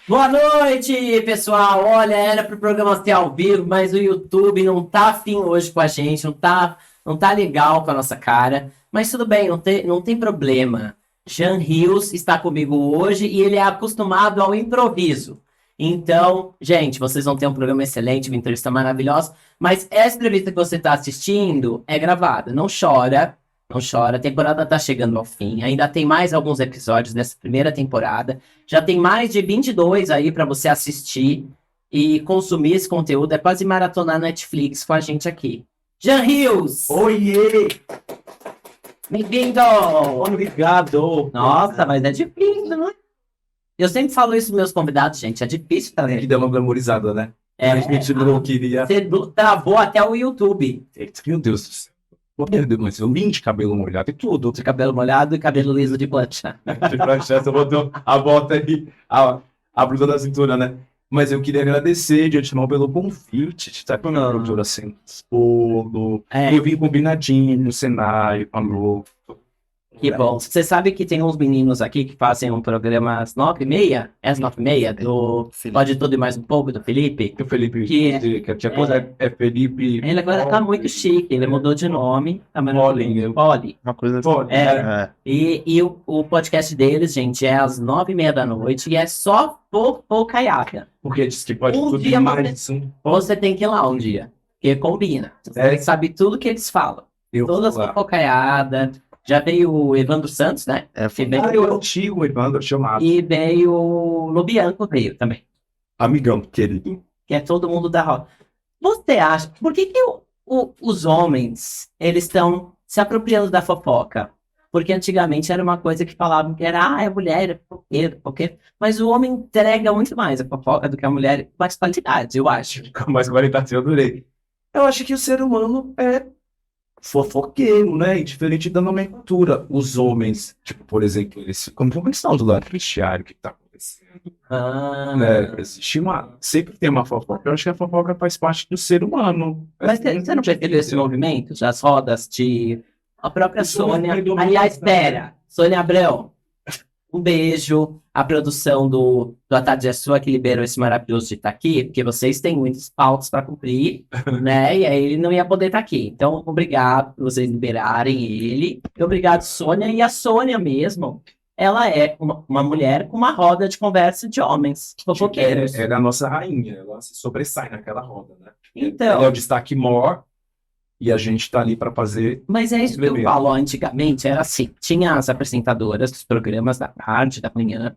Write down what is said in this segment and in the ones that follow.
Boa noite, pessoal. Olha, era pro programa ser ao vivo, mas o YouTube não tá afim hoje com a gente, não tá legal com a nossa cara. Mas tudo bem, não tem problema. Jean Rios está comigo hoje e ele é acostumado ao improviso. Então, gente, vocês vão ter um programa excelente, uma entrevista maravilhosa. Mas essa entrevista que você está assistindo é gravada. Não chora, não chora. A temporada tá chegando ao fim. Ainda tem mais alguns episódios dessa primeira temporada. Já tem mais de 22 aí para você assistir e consumir esse conteúdo. É quase maratonar Netflix com a gente aqui. Jean Rios! Oiê! Bem-vindo! Obrigado! Nossa, mas é difícil, não é? Eu sempre falo isso pros meus convidados, gente. É difícil Que também. deu uma glamorizada, né? É, A gente não queria. você travou até o YouTube. Meu Deus do céu. Meu Deus, mas eu vim de cabelo molhado e tudo. De cabelo molhado e cabelo liso de plancha. De Francesca botou a bota aí, a blusa da cintura, né? Mas eu queria agradecer de antemão pelo convite de estar com a minha produtora assim. É. Eu vim combinadinho no cenário, com a Lu. Que bom. Você sabe que tem uns meninos aqui que fazem um programa às 9h30? É às 9h30? Do Pode Tudo e Mais Um Pouco, do Felipe? O Felipe, Que que a coisa é Felipe. ele agora tá muito chique, ele mudou de nome. Tá Poli. Poli. Uma coisa Poli. É. E o podcast deles, gente, é às 9h30 da noite e é só porcaiaca. Porque diz que pode Um tudo dia e mais um. Você tem que ir lá um dia, porque combina. Você sabe tudo que eles falam. Eu Todas vou as lá. fofocaiadas. Já veio o Evandro Santos, né? Que veio, Eu antigo Evandro chamado. e veio o Lobianco veio também. Amigão, querido. Que é todo mundo da roda. Você acha, por que que os homens, eles estão se apropriando da fofoca? Porque antigamente era uma coisa que falavam que era, é mulher, é fofoqueiro, fofoqueiro. Mas o homem entrega muito mais a fofoca do que a mulher, com mais qualidade, eu acho. Com mais qualidade, eu adorei. Eu acho que o ser humano é fofoqueiro, né? E diferente da nomenclatura. Os homens, tipo, por exemplo, eles ficam conversando lá no vestiário, o que tá acontecendo. Né? Existe sempre tem uma fofoca. Eu acho que a fofoca faz parte do ser humano. Mas você não percebeu esse movimento? Das rodas de... A própria Sônia... Aliás, espera. Sônia Abrão. Um beijo. A produção do A Tarde é Sua que liberou esse maravilhoso de estar aqui, porque vocês têm muitos pautas para cumprir, né? E aí ele não ia poder estar aqui. Então, obrigado por vocês liberarem ele. E obrigado, Sônia. E a Sônia mesmo, ela é uma mulher com uma roda de conversa de homens fofoqueiros. Ela é a nossa rainha, ela se sobressai naquela roda, né? Então... Ela é o destaque maior e a gente tá ali para fazer. Mas é isso que eu falo, antigamente era assim, tinha as apresentadoras dos programas da tarde, da manhã,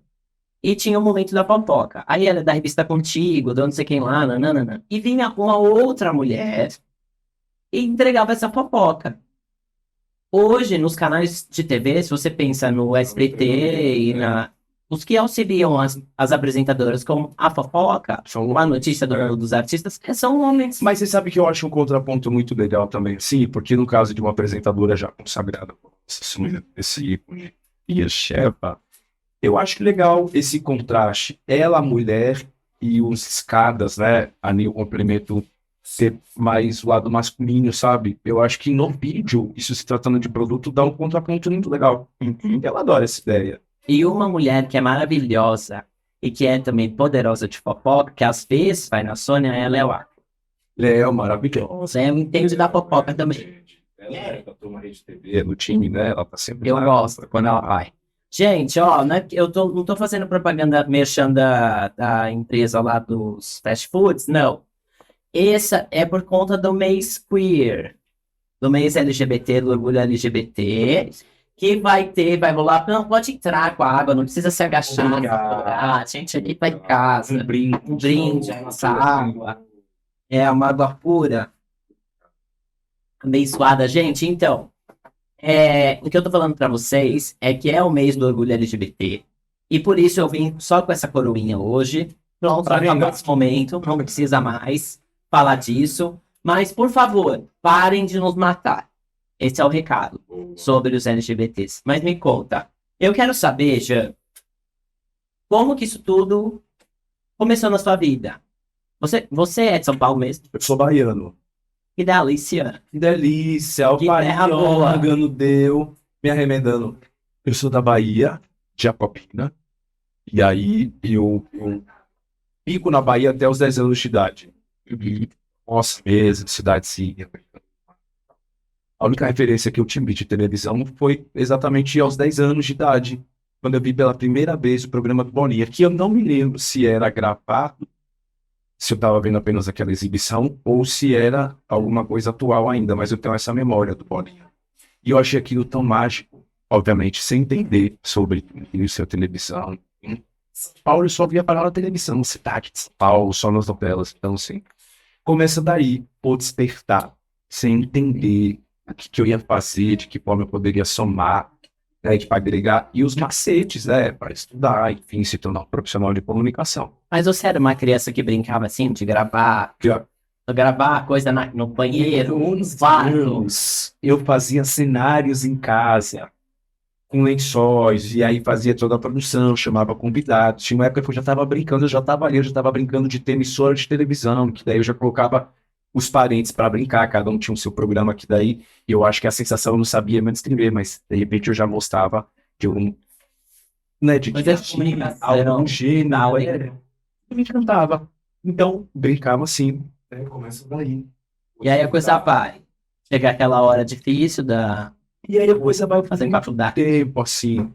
e tinha o momento da fofoca. Aí era da revista Contigo, do não sei quem lá, nananana. E vinha uma outra mulher e entregava essa fofoca. Hoje, nos canais de TV, se você pensa no SBT e os que auxiliam as apresentadoras com a fofoca, a notícia dos artistas, são homens. Mas você sabe que eu acho um contraponto muito legal também, sim, porque no caso de uma apresentadora já consagrada, esse e a chefa, eu acho legal esse contraste. Ela, mulher, e os escadas, né? Ali o complemento ser mais o lado masculino, sabe? Eu acho que no vídeo, isso se tratando de produto, dá um contraponto muito legal. Eu adoro essa ideia. E uma mulher que é maravilhosa e que é também poderosa de fofoca, que às vezes vai na Sônia, ela é o Arco. Léo, maravilhoso. Você entende da fofoca também. Ela é da turma Rede TV, no time, né? Ela tá sempre Eu lá. gosto quando ela vai. Gente, ó, não tô fazendo propaganda merchan da empresa lá dos fast foods, não. Essa é por conta do mês queer, do mês LGBT, do orgulho LGBT, que vai rolar. Não, pode entrar com a água, não precisa se agachar. A gente ali tá em casa. Um brinde, a nossa água. É uma água pura. Abençoada, gente. Então, o que eu tô falando pra vocês é que é o mês do orgulho LGBT. E por isso eu vim só com essa coroinha hoje. Pronto, pra acabar esse momento, não precisa mais falar disso. Mas, por favor, parem de nos matar. Esse é o recado sobre os LGBTs. Mas me conta, eu quero saber, Jean, como que isso tudo começou na sua vida? Você é de São Paulo mesmo? Eu sou baiano. Que delícia. Que delícia, o Que pai terra boa. órgano deu, me arremendando. Eu sou da Bahia, de Apopina, e aí eu pico na Bahia até os 10 anos de idade. Nossa, mesmo, cidadezinha. A única referência que eu tive de televisão foi exatamente aos 10 anos de idade, quando eu vi pela primeira vez o programa do Bolinha, que eu não me lembro se era gravado, se eu estava vendo apenas aquela exibição, ou se era alguma coisa atual ainda, mas eu tenho essa memória do Bolinha. E eu achei aquilo tão mágico, obviamente, sem entender sobre isso, a televisão. Em São Paulo eu só via parar na televisão, cidade de São Paulo, só nas novelas. Então, assim, começa daí, o despertar, sem entender o que eu ia fazer, de que forma eu poderia somar, né, para agregar, e os macetes, né, para estudar, enfim, se tornar um profissional de comunicação. Mas você era uma criança que brincava assim, de gravar coisa no banheiro, nos vasos. Eu fazia cenários em casa, com lençóis, e aí fazia toda a produção, chamava convidados. Tinha uma época que eu já estava brincando, eu já estava ali, eu já estava brincando de ter emissora de televisão, que daí eu já colocava os parentes para brincar, cada um tinha o seu programa, que daí eu acho que a sensação eu não sabia me descrever, mas de repente eu já mostrava de um, né, de Mas que é tinha comunicação, algum gênero, né? eu me encantava. Então, brincava assim, né, começa daí. E aí a coisa vai. Chega aquela hora difícil da E aí a coisa vai fazer fazendo faculdade. tempo, assim,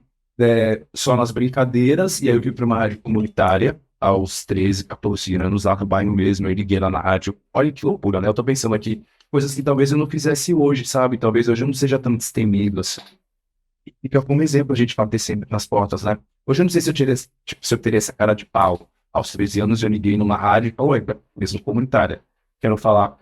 só nas brincadeiras, e aí eu vim para uma rádio comunitária, aos 13, 14 anos, lá no bairro mesmo, eu liguei lá na rádio. Olha que loucura, né? Eu tô pensando aqui, coisas que talvez eu não fizesse hoje, sabe? Talvez hoje eu não seja tão destemido, assim. E que como exemplo a gente bater sempre nas portas, né? Hoje eu não sei se eu teria, tipo, se eu teria essa cara de pau. Aos 13 anos eu liguei numa rádio e falei, oi, mesmo comunitária, quero falar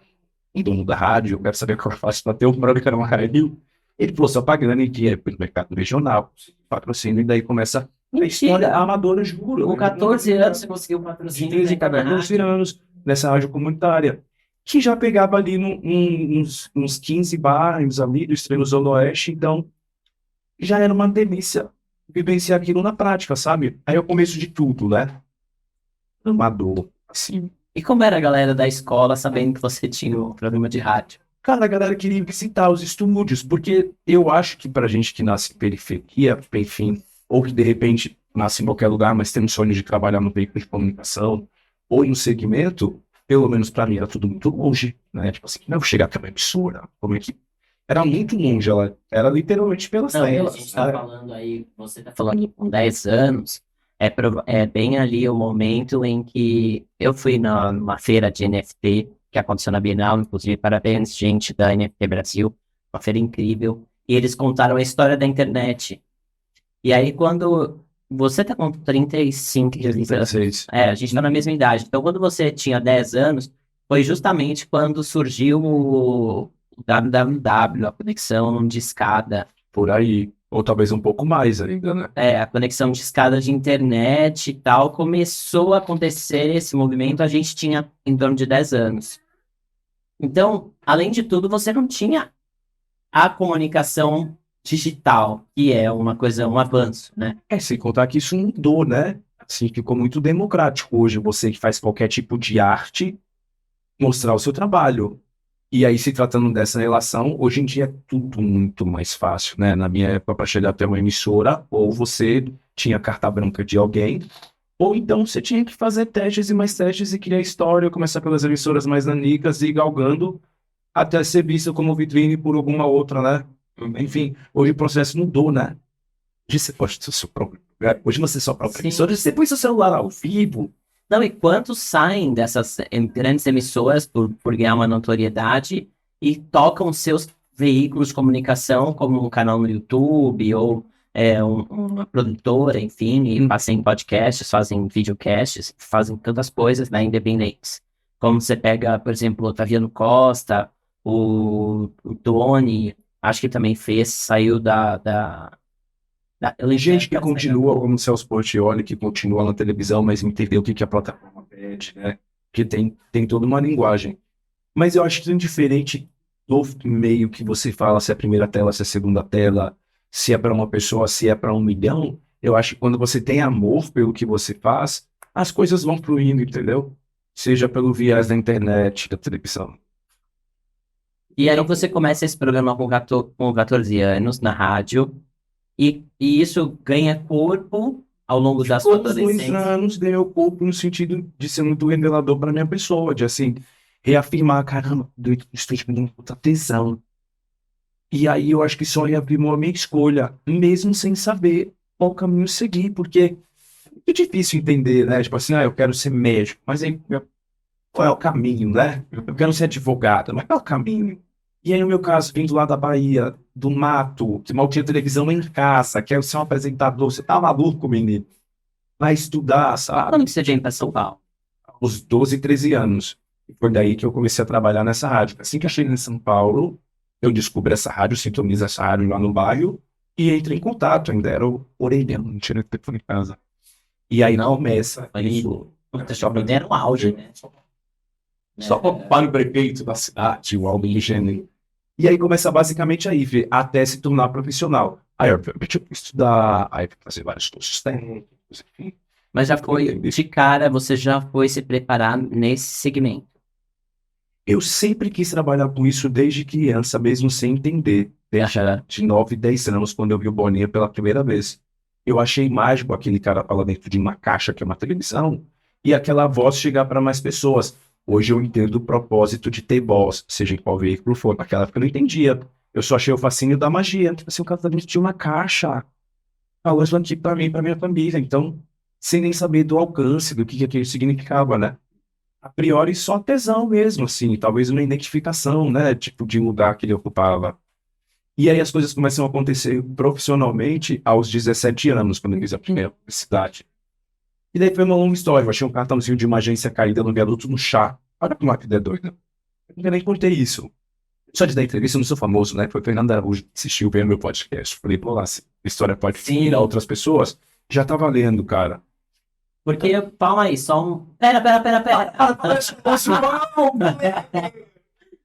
com o dono da rádio, eu quero saber como eu faço para ter um programa numa rádio. Ele falou, só pagando em dia pelo mercado regional, patrocínio, e daí começa a história amadora, juro. Com 14 anos você conseguiu um De patrocínio 13 em a cada 14 rádio. anos nessa rádio comunitária, que já pegava ali uns 15 bairros ali do extremo Zona Oeste, então já era uma delícia vivenciar aquilo na prática, sabe? Aí é o começo de tudo, né? Amador, assim. E como era a galera da escola sabendo que você tinha o programa de rádio? Cara, a galera queria visitar os estúdios, porque eu acho que pra gente que nasce em periferia, enfim, ou que de repente nasce em qualquer lugar, mas tem um sonho de trabalhar no veículo de comunicação, ou em um segmento, pelo menos pra mim era tudo muito longe, né? Tipo assim, não vou chegar até uma emissora, como é que... Era muito longe, ela era literalmente pelas Não, a telas, gente tá né? falando aí, você tá falando com 10 anos, é bem ali o momento em que eu fui numa feira de NFT que aconteceu na Bienal, inclusive, parabéns, gente da NFT Brasil, uma feira incrível, e eles contaram a história da internet. E aí, quando você tá com 35, 16. a gente tá na mesma idade, então quando você tinha 10 anos, foi justamente quando surgiu o www, a conexão de escada. Por aí. Ou talvez um pouco mais ainda, né? A conexão de escada de internet e tal, começou a acontecer esse movimento, a gente tinha em torno de 10 anos. Então, além de tudo, você não tinha a comunicação digital, que é uma coisa, um avanço, né? Sem contar que isso mudou, né? Assim, ficou muito democrático hoje. Você que faz qualquer tipo de arte, mostrar o seu trabalho. E aí, se tratando dessa relação, hoje em dia é tudo muito mais fácil, né? Na minha época, para chegar até uma emissora, ou você tinha carta branca de alguém, ou então você tinha que fazer testes e mais testes e criar história, começar pelas emissoras mais nanicas e ir galgando até ser visto como vitrine por alguma outra, né? Enfim, hoje o processo mudou, né? Hoje você pode ter o seu próprio lugar, hoje você é sua própria Sim. emissora, hoje você põe seu celular ao vivo. Não, e quantos saem dessas grandes emissoras por ganhar uma notoriedade e tocam seus veículos de comunicação, como um canal no YouTube ou uma produtora, enfim, e fazem podcasts, fazem videocasts, fazem tantas coisas, né, independentes. Como você pega, por exemplo, o Otaviano Costa, o Tony, acho que também fez, saiu eu lembro Gente que da- continua, como o Celso Portiolli, que continua na televisão, mas entendeu o que que a plataforma pede, né? Que tem toda uma linguagem. Mas eu acho que indiferente do meio que você fala, se é a primeira tela, se é a segunda tela, se é para uma pessoa, se é para 1 milhão, eu acho que quando você tem amor pelo que você faz, as coisas vão fluindo, entendeu? Seja pelo viés da internet, da televisão. E aí você começa esse programa com 14 anos na rádio, e isso ganha corpo ao longo da sua Todos os adolescência? anos ganhou corpo no sentido de ser muito revelador para minha pessoa, de assim, reafirmar, caramba, eu estou com puta tesão. E aí eu acho que só reafirmou a minha escolha, mesmo sem saber qual caminho seguir, porque é difícil entender, né? Tipo assim, eu quero ser médico, mas aí qual é o caminho, né? Eu quero ser advogado, mas qual é o caminho? E aí, no meu caso, vindo lá da Bahia, do mato, que mal tinha televisão em casa, quero ser um apresentador, você tá maluco, menino? Vai estudar, sabe? Quando que você veio para São Paulo? Aos 12, 13 anos. E foi daí que eu comecei a trabalhar nessa rádio. Assim que eu cheguei em São Paulo, eu descobri essa rádio, sintonizo essa rádio lá no bairro e entrei em contato. Ainda era o orelhão, não tinha telefone em casa. E aí Não, começa ali, isso. puta, Shopping era um auge, né? Só para o prefeito da cidade, o Albin Gênero. E aí começa basicamente aí, ver, até se tornar profissional. Aí, obviamente, eu fui estudar, aí fui fazer vários cursos técnicos, enfim. Mas já foi, de cara, você já foi se preparar nesse segmento. Eu sempre quis trabalhar com isso desde criança, mesmo sem entender. Desde de 9, 10 anos, quando eu vi o Boninho pela primeira vez. Eu achei mágico aquele cara falar dentro de uma caixa, que é uma televisão, e aquela voz chegar para mais pessoas. Hoje eu entendo o propósito de ter voz, seja em qual veículo for. Naquela época eu não entendia. Eu só achei o fascínio da magia. Tipo assim, o cara tá dentro de uma caixa. Falou isso aqui para mim, para minha família. Então, sem nem saber do alcance, do que aquilo significava, né? A priori só tesão mesmo, assim, talvez uma identificação, né, tipo de lugar que ele ocupava. E aí as coisas começam a acontecer profissionalmente aos 17 anos, quando eu fiz a primeira publicidade. E daí foi uma longa história, eu achei um cartãozinho de uma agência caída no viaduto no chá. Olha como a vida é doida. Eu nunca nem contei isso. Só de dar entrevista, eu não sou famoso, né, foi Fernando Araújo que assistiu vendo meu podcast. Falei, pô, lá, se a história pode inspirar outras pessoas, já tá valendo, cara. Porque, calma aí, só um. Pera.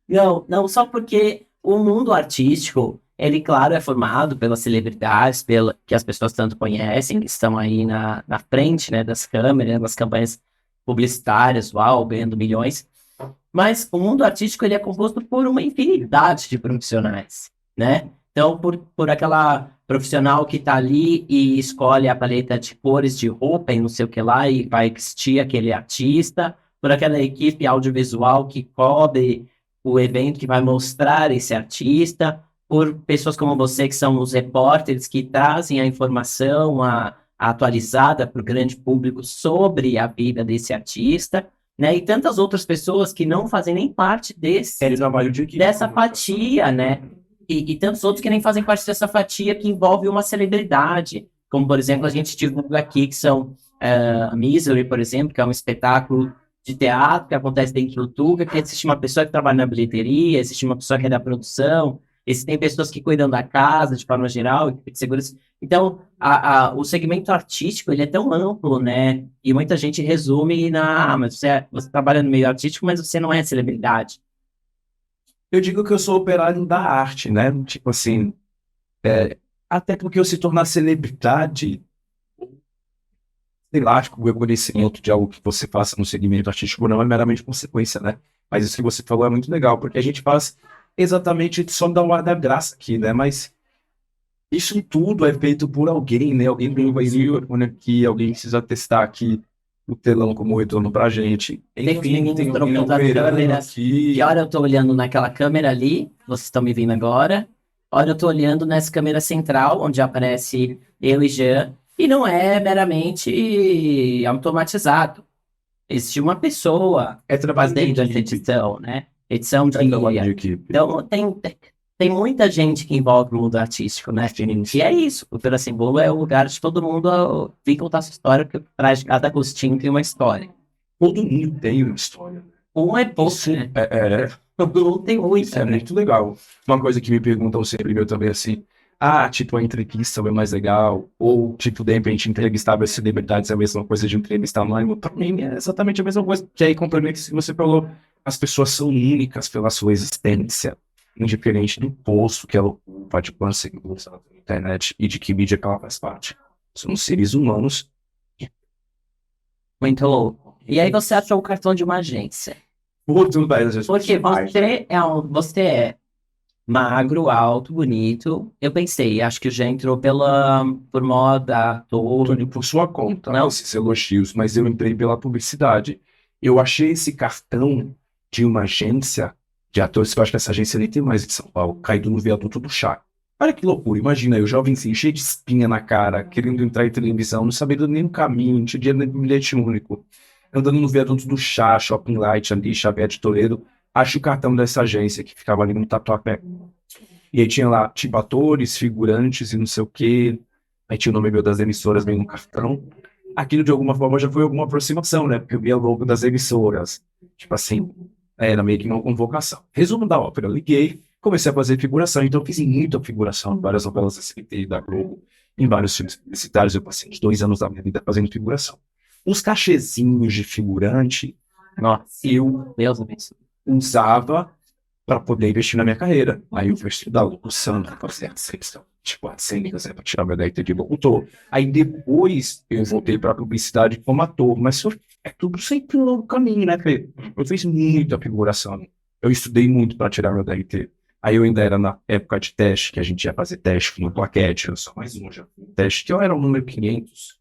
Não, não, só porque o mundo artístico, ele, claro, é formado pelas celebridades, que as pessoas tanto conhecem, que estão aí na frente, né, das câmeras, das campanhas publicitárias, uau, ganhando milhões. Mas o mundo artístico, ele é composto por uma infinidade de profissionais, né? Então, por aquela profissional que está ali e escolhe a paleta de cores de roupa e não sei o que lá e vai vestir aquele artista, por aquela equipe audiovisual que cobre o evento que vai mostrar esse artista, por pessoas como você que são os repórteres que trazem a informação atualizada para o grande público sobre a vida desse artista, né? E tantas outras pessoas que não fazem nem parte Trabalho de equipe. dessa fatia, né? E tantos outros que nem fazem parte dessa fatia que envolve uma celebridade. Como, por exemplo, a gente divulga aqui que são Misery, por exemplo, que é um espetáculo de teatro que acontece dentro do Tuga, que existe uma pessoa que trabalha na bilheteria, existe uma pessoa que é da produção, existem pessoas que cuidam da casa de forma geral, equipe de segurança. Então, o segmento artístico, ele é tão amplo, né? E muita gente resume mas você trabalha no meio artístico, mas você não é celebridade. Eu digo que eu sou operário da arte, né? Tipo assim, até porque eu se tornar celebridade, sei lá, acho que o reconhecimento de algo que você faça no segmento artístico não é meramente consequência, né? Mas isso que você falou é muito legal, porque a gente faz exatamente só dar o ar da graça aqui, né? Mas isso tudo é feito por alguém, né? Alguém veio aqui, alguém precisa testar aqui o telão como retorno pra gente. Enfim, tem alguém operando aqui. E olha, eu tô olhando naquela câmera ali, vocês estão me vendo agora. Olha, eu tô olhando nessa câmera central, onde aparece eu e Jean, e não é meramente automatizado. Existe uma pessoa fazendo essa edição, né? Edição de equipe. Então, tem muita gente que envolve o mundo artístico, né? E é isso. Cultura Sem Bolo é o lugar de todo mundo vir contar sua história, porque por trás de cada gostinho tem uma história. Todo mundo tem uma história. Um é pouco, né? Todo mundo tem muita. Isso é muito legal. Uma coisa que me perguntam sempre, eu também, assim, tipo, a entrevista é mais legal, ou, tipo, de repente, entrevistar as celebridades é a mesma coisa de entrevistar mãe, pra mim é exatamente a mesma coisa, que aí complementa isso que você falou, as pessoas são únicas pela sua existência, indiferente do posto que ela ocupa, de quanto seguidor ela tem na internet e de que mídia que ela faz parte. São seres humanos. Muito louco. E aí você achou o cartão de uma agência. Tudo bem, Porque você é magro, alto, bonito. Eu pensei, acho que já entrou por moda, ator. Antônio, por sua conta, Não? esses elogios, mas eu entrei pela publicidade. Eu achei esse cartão de uma agência de atores, que eu acho que essa agência nem tem mais em São Paulo, caído no viaduto do chá. Olha que loucura, imagina, eu jovenzinho, cheio de espinha na cara, querendo entrar em televisão, não sabendo nem o caminho, não tinha dinheiro nem bilhete único. Andando no viaduto do chá, Shopping Light ali, Xavier de Toledo, acho o cartão dessa agência que ficava ali no Tatuapé. E aí tinha lá, tipo, atores, figurantes e não sei o quê. Aí tinha o nome meu das emissoras bem no cartão. Aquilo, de alguma forma, já foi alguma aproximação, né? Porque eu via o logo das emissoras. Tipo assim, era meio que uma convocação. Resumo da ópera, eu liguei, comecei a fazer figuração. Então, eu fiz muita figuração em várias novelas da SBT e da Globo, em vários filmes publicitários. Eu passei uns 2 anos da minha vida fazendo figuração. Uns cachezinhos de figurante, Nossa, eu Deus abençoe. usava para poder investir na minha carreira. Aí eu fui estudar locução, fazer tipo, as cênicas, para tirar meu DRT de locutor. Aí depois eu voltei para publicidade como ator, mas é tudo sempre um longo caminho, né, Fê? Eu fiz muita figuração. Eu estudei muito para tirar meu DRT. Aí eu ainda era na época de teste, que a gente ia fazer teste no plaquete, eu só mais um já. Teste que eu era o número 500.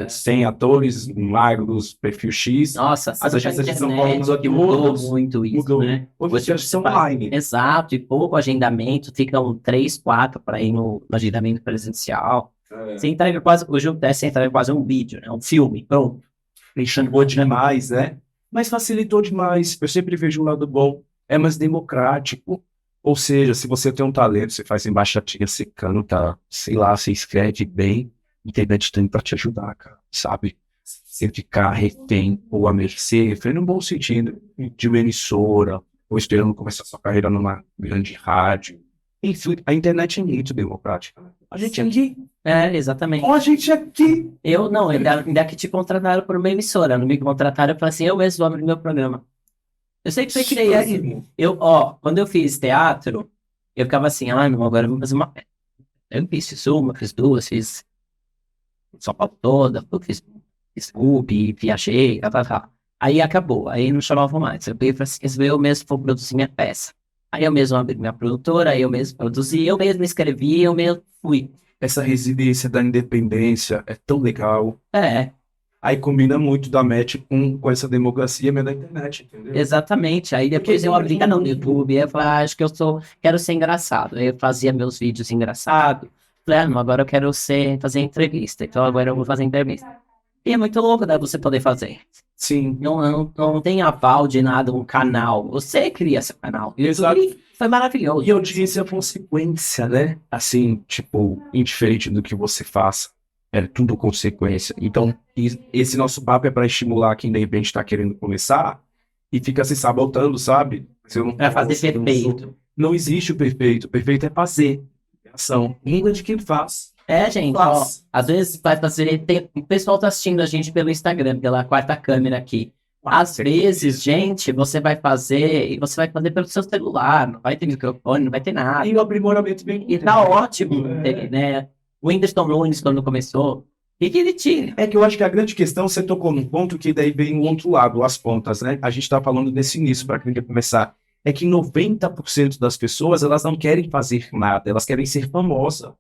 100 atores, magros, perfil X. Nossa, As agências de São Paulo mudou muito isso, mudou. né? Hoje são online. Exato, e pouco agendamento, ficam 3, 4 para ir no agendamento presencial. Você entrega quase, hoje o teste entrega quase um vídeo, né? Um filme, pronto. Enxugou demais, né? Mas facilitou demais. Eu sempre vejo um lado bom. É mais democrático. Ou seja, se você tem um talento, você faz embaixadinha, você canta, sei lá, você escreve bem, a internet tem pra te ajudar, cara, sabe? Sem ficar refém ou a mercê, refém no bom sentido, de uma emissora, ou esperando começar sua carreira numa grande rádio. Enfim, a internet é muito democrática. A gente aqui, Exatamente. a gente aqui. Eu não, ainda que te contrataram por uma emissora, não me contrataram, eu falei assim, eu mesmo vou abrir meu programa. Eu sempre pensei assim, quando eu fiz teatro, eu ficava assim, não, agora eu vou fazer uma peça. Eu fiz uma, fiz duas, fiz São Paulo toda, fiz UP, viajei, tá. Aí acabou, aí não chamavam mais. Eu falei assim, eu mesmo vou produzir minha peça. Aí eu mesmo abri minha produtora, aí eu mesmo produzi, eu mesmo escrevi, eu mesmo fui. Essa resiliência da independência é tão legal. É, Aí combina muito da match com essa democracia mesmo da internet, entendeu? exatamente. Aí depois eu abri canal no YouTube, aí eu falei, acho que quero ser engraçado. Aí eu fazia meus vídeos engraçados. Falei, não, agora eu quero fazer entrevista. Então agora eu vou fazer entrevista. E é muito louco, né, você poder fazer. Sim. Não tem aval de nada, um canal. Você cria seu canal. Exato. E foi maravilhoso. E audiência é a consequência, né? Assim, tipo, indiferente do que você faça, é tudo consequência. Então, esse nosso papo é para estimular quem de repente está querendo começar e fica se sabotando, sabe? Se eu não Pra fazer perfeito. Não existe o perfeito. O perfeito é fazer. É ação. Língua de quem faz. Gente, Faz. às vezes vai fazer. O pessoal tá assistindo a gente pelo Instagram, pela quarta câmera aqui. Às vezes, gente, você vai fazer e você vai fazer pelo seu celular, não vai ter microfone, não vai ter nada. E o aprimoramento bem. E tá ótimo, né? O Whindersson Nunes, quando começou, o que ele tinha? É que eu acho que a grande questão, você tocou num ponto que daí vem o outro lado, as pontas, né? A gente tá falando desse início, para quem quer começar. É que 90% das pessoas, elas não querem fazer nada, elas querem ser famosas.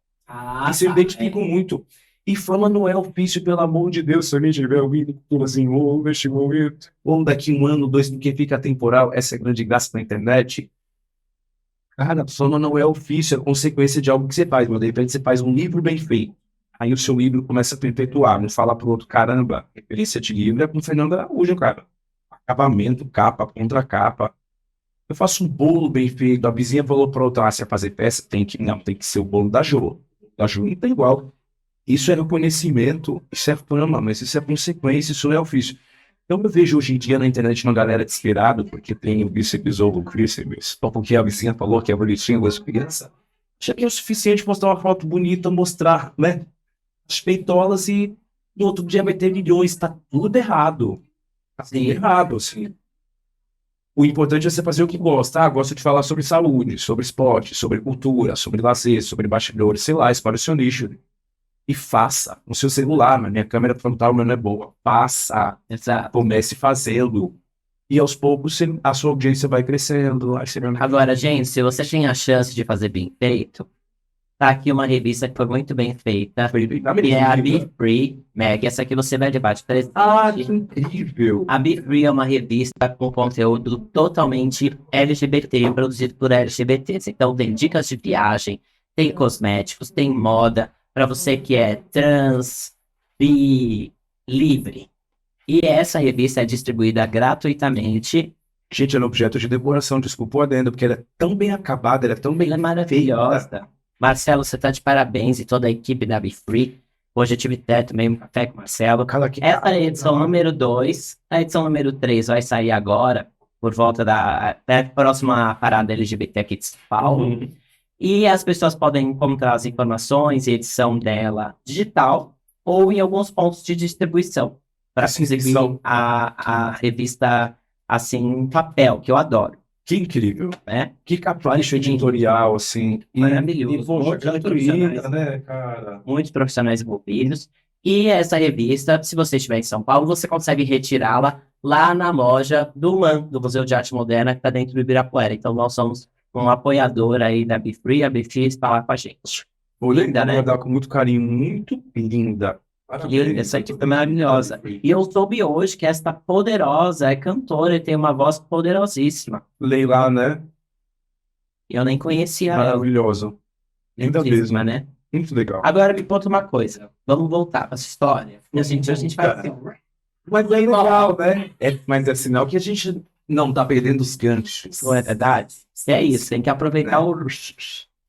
E se identificam muito. E fama não é ofício, pelo amor de Deus, se a gente tiver ouvido tudo assim, neste momento, ou daqui 1 ano, 2, porque fica temporal, essa é a grande graça da internet. Cara, fama não é ofício, é consequência de algo que você faz, mas de repente você faz um livro bem feito. Aí o seu livro começa a perpetuar, não fala pro outro, caramba, referência de livro é com Fernando Araújo, cara. Acabamento, capa, contra capa. Eu faço um bolo bem feito, a vizinha falou pra outra, você fazer peça, tem que ser o bolo da Jo. Da Jo não tem igual. Isso é reconhecimento, isso é fama, mas isso é consequência, isso não é ofício. Então eu vejo hoje em dia na internet uma galera desesperada, porque tem o bíceps ou só porque a vizinha falou que é bonitinho das crianças. Acha que é o suficiente mostrar uma foto bonita, mostrar, né, as peitolas e no outro dia vai ter milhões, tá tudo errado. Tá tudo errado, assim. O importante é você fazer o que gosta. Gosto de falar sobre saúde, sobre esporte, sobre cultura, sobre lazer, sobre bastidores, sei lá, espalhe o seu nicho. E faça no seu celular, mas minha câmera frontal não é boa. Faça. Exato. Comece fazendo. e aos poucos a sua audiência vai crescendo. Aí você vai... Agora, gente, se você tem a chance de fazer bem feito, tá aqui uma revista que foi muito bem feita, que é a Be Free Mag. Essa aqui você vai levar de presente. Ah, que incrível! A Be Free é uma revista com conteúdo totalmente LGBT, produzido por LGBTs. Então tem dicas de viagem, tem cosméticos, tem moda, para você que é trans, bi, livre. E essa revista é distribuída gratuitamente. Gente, ela é um objeto de decoração, desculpa o adendo, porque ela é tão bem acabada, ela é tão bem... Ela é maravilhosa. Marcelo, você tá de parabéns e toda a equipe da Be Free. Hoje eu tive até também um café com o Marcelo. Essa é a edição número 2. A edição número 3 vai sair agora, por volta da próxima parada LGBT aqui de São Paulo. E as pessoas podem encontrar as informações e edição dela digital ou em alguns pontos de distribuição para conseguir a revista assim em papel, que eu adoro. Que incrível, né? Que capricho editorial, assim. Maravilhoso. Poxa, gratuita, né, cara? Muitos profissionais envolvidos. E essa revista, se você estiver em São Paulo, você consegue retirá-la lá na loja do MAN, do Museu de Arte Moderna, que está dentro do Ibirapuera. Então, nós somos um apoiador aí da Be Free, a Be Free está lá com a gente. Linda, né? Com muito carinho, muito linda. Linda, essa equipe é maravilhosa. E eu soube hoje que esta poderosa é cantora e tem uma voz poderosíssima. Leila, né? Eu nem conhecia ela. Maravilhosa. Ainda mesmo, né? Muito legal. Agora me conta uma coisa. Vamos voltar para essa história. A gente vai... Mas é legal, né? Mas é sinal que a gente não tá perdendo os ganchos. Não é verdade? É isso, tem que aproveitar o...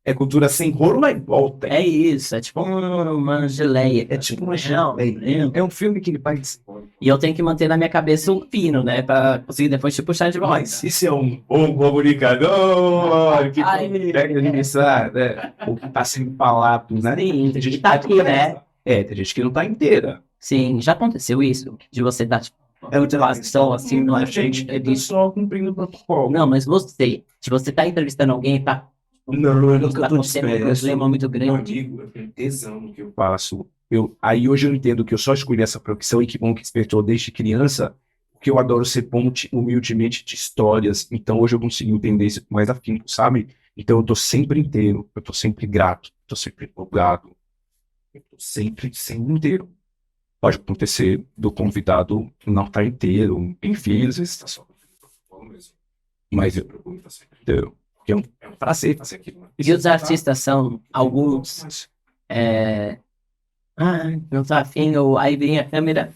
É cultura sem rolo, mas volta. É isso, é tipo uma geleia. É tipo uma geleia. É um filme que ele faz. E eu tenho que manter na minha cabeça o pino, né? Pra conseguir depois te puxar de volta. Mas isso é um bom comunicador que consegue administrar, né? O que tá sendo falado, né? Sim, tem gente que tá aqui, né? Tem gente que não tá inteira. Sim, já aconteceu isso? De você dar, tipo, utilização assim, não é gente, é disso. Só cumprindo o protocolo. Não, mas você, se você tá entrevistando alguém, tá... Não, eu nunca tô um problema muito grande. Eu tenho tesão no que eu faço. Aí hoje eu entendo que eu só escolhi essa profissão e que bom que despertou desde criança, porque eu adoro ser ponte humildemente de histórias. Então hoje eu consigo entender isso com mais afinco, sabe? Então eu tô sempre inteiro, eu tô sempre grato, eu tô sempre empolgado, eu tô sempre inteiro. Pode acontecer do convidado não estar inteiro, enfim, às vezes tá só mesmo. Mas eu procuro estar sempre inteiro. Porque é um prazer fazer aquilo. E os artistas são alguns. Não tá afim, ou aí vem a câmera.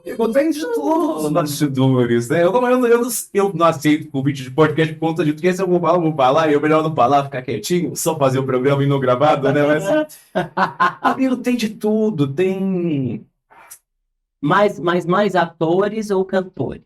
Eu tenho de todos os bastidores, né? Eu não aceito convite de podcast por conta de que se eu vou falar, e eu melhor não falar, ficar quietinho, só fazer o programa e não gravado, né? Mas, amigo, tem de tudo, tem... Mais atores ou cantores?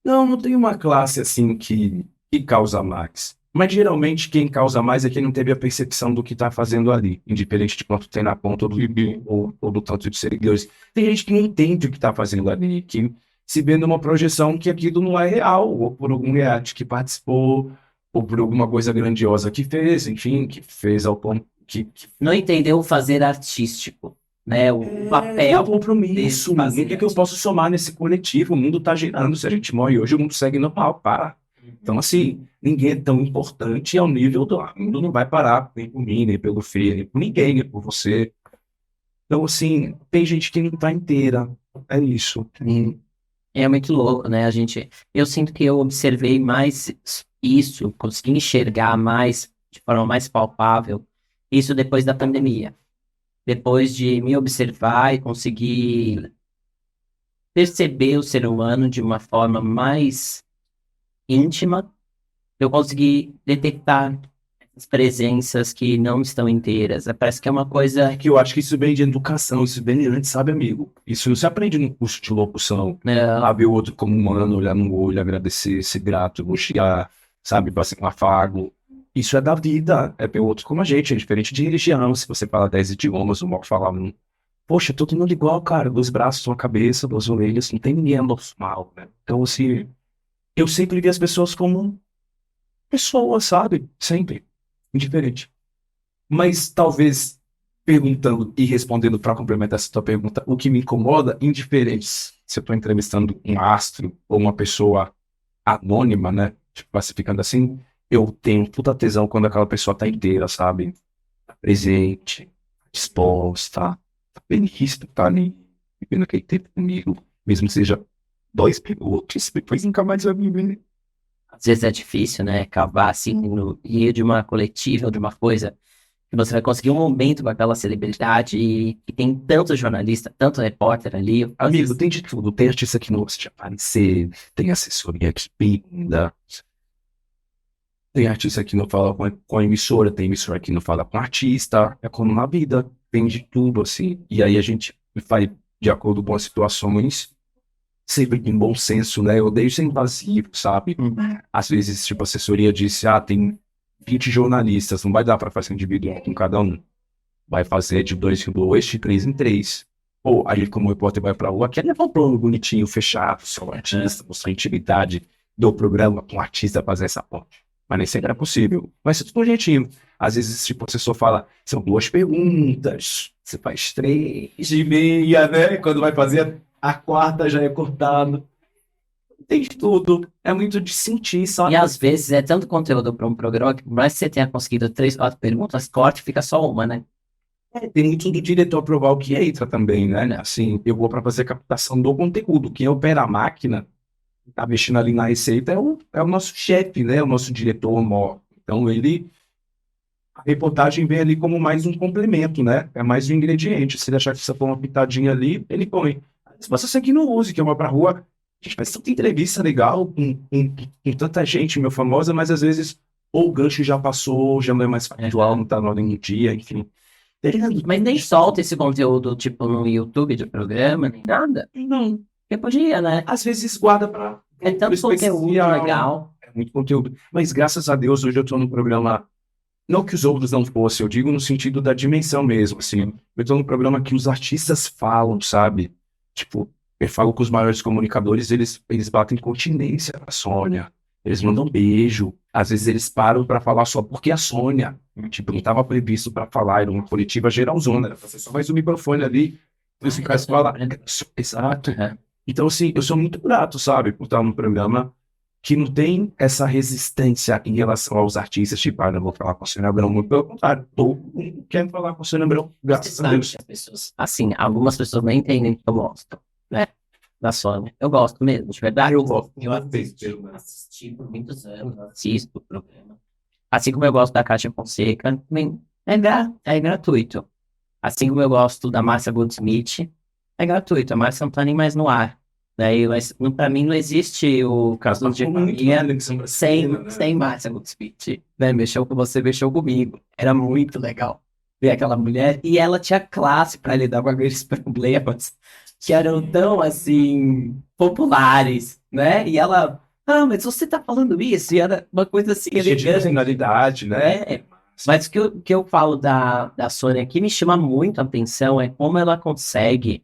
Não tem uma classe assim que causa mais. Mas geralmente quem causa mais é quem não teve a percepção do que está fazendo ali, indiferente de quanto tem na ponta do ou do tanto de seguidores. Tem gente que não entende o que está fazendo ali, que se vê numa projeção que aquilo não é real, ou por algum reality que participou, ou por alguma coisa grandiosa que fez, enfim, que fez ao ponto que... Não entendeu o fazer artístico, né? O papel. É o compromisso, mas o que eu posso somar nesse coletivo? O mundo está girando, se a gente morre hoje, o mundo segue normal, para. Então, assim, ninguém é tão importante ao nível do... O mundo não vai parar nem por mim, nem pelo Fê, nem por ninguém, nem por você. Então, assim, tem gente que não tá inteira. É isso. É muito louco, né? Eu sinto que eu observei mais isso, consegui enxergar mais, de forma mais palpável, isso depois da pandemia. Depois de me observar e conseguir perceber o ser humano de uma forma mais íntima, eu consegui detectar as presenças que não estão inteiras. Parece que é uma coisa... que eu acho que isso vem de educação, isso vem de antes, sabe, amigo? Isso não se aprende no curso de locução. A ver o outro como humano, olhar no olho, agradecer, ser grato, elogiar, sabe, passar um afago. Isso é da vida, é ver o outro como a gente, é diferente de religião. Se você fala 10 idiomas, o mal fala um. Poxa, todo mundo igual, cara, 2 braços, uma cabeça, 2 orelhas, não tem ninguém normal, né? Então, assim... Eu sempre vi as pessoas como pessoas, sabe? Sempre. Indiferente. Mas talvez perguntando e respondendo para complementar essa tua pergunta, o que me incomoda, indiferente se eu estou entrevistando um astro ou uma pessoa anônima, né? Tipo, classificando assim, eu tenho puta tesão quando aquela pessoa tá inteira, sabe? Tá presente, disposta, tá feliz, tá ali, vivendo aquele tempo comigo, mesmo que seja 2 minutos, depois nunca mais vai me ver. Às vezes é difícil, né? Acabar assim no meio de uma coletiva ou de uma coisa que você vai conseguir um momento com aquela celebridade e tem tanto jornalista, tanto repórter ali. Às Amigo, vezes- tem de tudo. Tem artista que não gosta de aparecer, tem assessoria que pinda, tem artista que não fala com a emissora, tem emissora que não fala com o artista. É como na vida, tem de tudo, assim. E aí a gente vai de acordo com as situações, sempre em bom senso, né? Eu odeio ser invasivo, sabe? Às vezes, tipo, a assessoria disse, tem 20 jornalistas, não vai dar para fazer individual com cada um. Vai fazer de 2 em 2, de 3 em 3. Ou aí, como o repórter vai pra rua, quer levar um plano bonitinho, fechado, só o artista, mostrar a intimidade do programa com o artista fazer essa ponte. Mas nem sempre é possível. Mas é tudo jeitinho. Às vezes, tipo, você só fala, são 2 perguntas, você faz 3 e meia, né? Quando vai fazer a quarta já é cortado. Tem de tudo. É muito de sentir, sabe? E às vezes é tanto conteúdo para um programa que, por mais que você tenha conseguido 3, 4 perguntas, corte e fica só uma, né? Tem muito do diretor aprovar o que entra também, né? Assim, eu vou para fazer captação do conteúdo. Quem opera a máquina, tá mexendo ali na receita, é o nosso chefe, né? O nosso diretor maior. Então, a reportagem vem ali como mais um complemento, né? É mais um ingrediente. Se ele achar que você põe uma pitadinha ali, ele põe. Se você aqui não use, que eu vou pra rua, a gente faz tanta entrevista legal com tanta gente, meu famosa, mas às vezes ou o gancho já passou, já não é mais factual, não tá na ordem do dia, enfim. Mas nem solta esse conteúdo, tipo, no YouTube de programa, nem nada. Não. Porque podia, né? Às vezes guarda para É tanto conteúdo legal. É muito conteúdo. Mas graças a Deus hoje eu estou no programa. Não que os outros não fossem, eu digo no sentido da dimensão mesmo, assim. Eu estou no programa que os artistas falam, sabe? Tipo, eu falo com os maiores comunicadores, eles batem continência pra Sônia. Eles mandam beijo. Às vezes eles param para falar só porque a Sônia, tipo, não estava previsto para falar, era uma coletiva geralzona, era pra ser só mais um microfone ali. Os caras falam, exato. Então, assim, eu sou muito grato, sabe, por estar num programa que não tem essa resistência em relação aos artistas, tipo, não vou falar com o Sônia Abrão, muito pelo contrário, todo mundo quer falar com o Sônia Abrão, graças a Deus. As pessoas, assim, algumas pessoas não entendem que eu gosto, né? Da Sônia. Eu gosto mesmo, de verdade. Eu gosto. Eu assisti por muitos anos, assisto o programa. Assim como eu gosto da Kátia Fonseca, também é gratuito. Assim como eu gosto da Márcia Goldsmith, é gratuito. A Márcia não tá nem mais no ar. Daí, mas, pra mim não existe o caso de família sem Márcia Goldsmith. Né? Mexeu com você, mexeu comigo. Era muito legal ver aquela mulher. E ela tinha classe para lidar com aqueles problemas que eram tão, assim, populares, né? E ela, mas você tá falando isso? E era uma coisa assim, Cheio de personalidade, né? Mas o que eu falo da Sônia aqui me chama muito a atenção é como ela consegue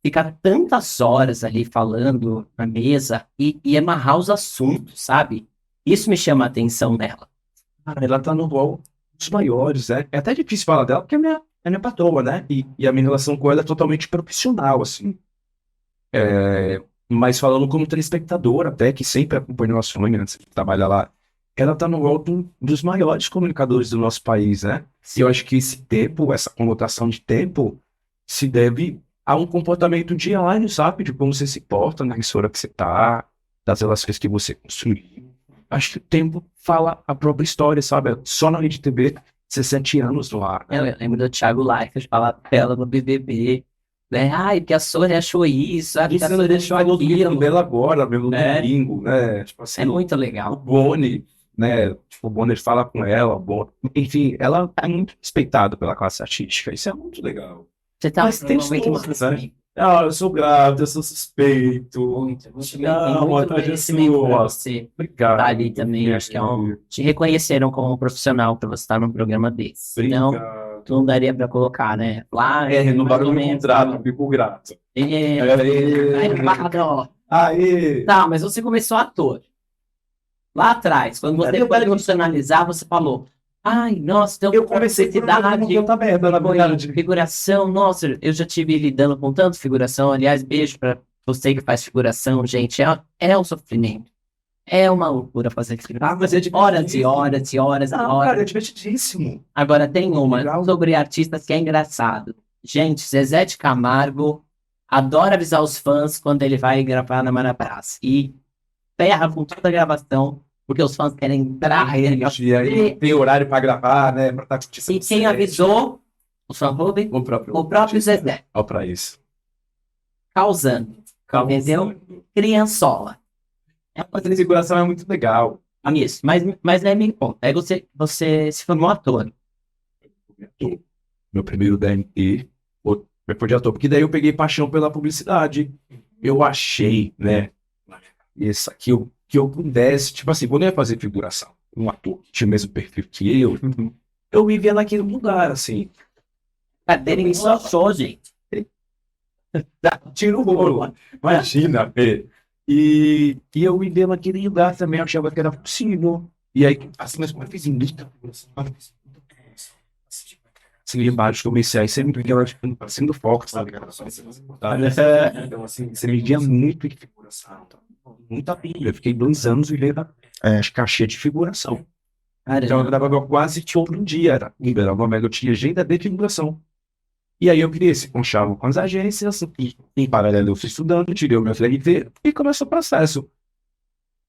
ficar tantas horas ali falando na mesa e amarrar os assuntos, sabe? Isso me chama a atenção dela. Ela tá no rol dos maiores, né? É até difícil falar dela, porque é minha patroa, né? E a minha relação com ela é totalmente profissional, assim. Mas falando como telespectador, até que sempre acompanhou a Sônia antes de trabalhar lá, ela tá no rol dos maiores comunicadores do nosso país, né? E eu acho que esse tempo, essa conotação de tempo, se deve a um comportamento diário, sabe? De como você se porta na emissora que você tá, das relações que você construiu. Acho que o tempo fala a própria história, sabe? Só na Rede TV, 17 anos no ar. Eu lembro do Thiago Leifert falar dela no BBB, né? Ai, porque a Sônia achou isso, que a Sônia achou aquilo. Dela agora, mesmo no domingo, né? Tipo assim, É muito o legal. Boni, né? Tipo, o Boni fala com ela, enfim, ela é muito respeitada pela classe artística. Isso é muito legal. Você tá Mas tem momento histórias, né? Eu sou grávida, eu sou suspeito. muito conhecimento pra você. Obrigado. Tá ali também, acho que te reconheceram como um profissional pra você estar num programa desse. Então, tu não daria pra colocar, né? Lá, renovaram o meu contrato, fico grato. Aê! Tá, mas você começou ator. Lá atrás, quando você foi profissionalizar, você falou, Ai, nossa, então Eu comecei por uma conta aberta, na verdade. figuração, nossa, eu já tive lidando com tanto figuração. Aliás, beijo pra você que faz figuração, gente. É um sofrimento. É uma loucura fazer figuração. Mas é Horas e horas e horas e Não, cara, é horas. divertidíssimo. Agora tem uma Legal. sobre artistas que é engraçado. Gente, Zezé de Camargo adora avisar os fãs quando ele vai gravar na Marabras. E ferra com toda a gravação, porque os fãs querem entrar. E aí tem horário pra gravar, né? Pra estar E quem avisou? O fã-clube? O próprio. O próprio Zezé. Ó, pra isso. Causando. Entendeu? Criançola. Mas a figuração é muito legal. Isso. Mas não é meio ponto. Aí você se formou ator. Meu primeiro DMT foi de ator, porque daí eu peguei paixão pela publicidade. Eu achei, né? Isso aqui, que eu pudesse, tipo assim, quando eu ia fazer figuração, um ator que tinha o mesmo perfil que eu vivia naquele lugar, assim. Cadeira em só show, gente. Tira o rolo, imagina, Fê. E eu vivia naquele lugar também, eu achava que era possível. E aí, assim, mas eu fiz muita figuração. Assim, embaixo comecei aí sempre que eu acho que parecendo foco, sabe? Então, assim, você me via muito em figuração. Muita Bíblia. Eu fiquei 2 anos vivendo cachê de figuração. Então eu dava quase todo dia, era eu tinha agenda de figuração. E aí eu criei esse conchavo com as agências, e em paralelo eu fui estudando, tirei o meu FLV e começou o processo.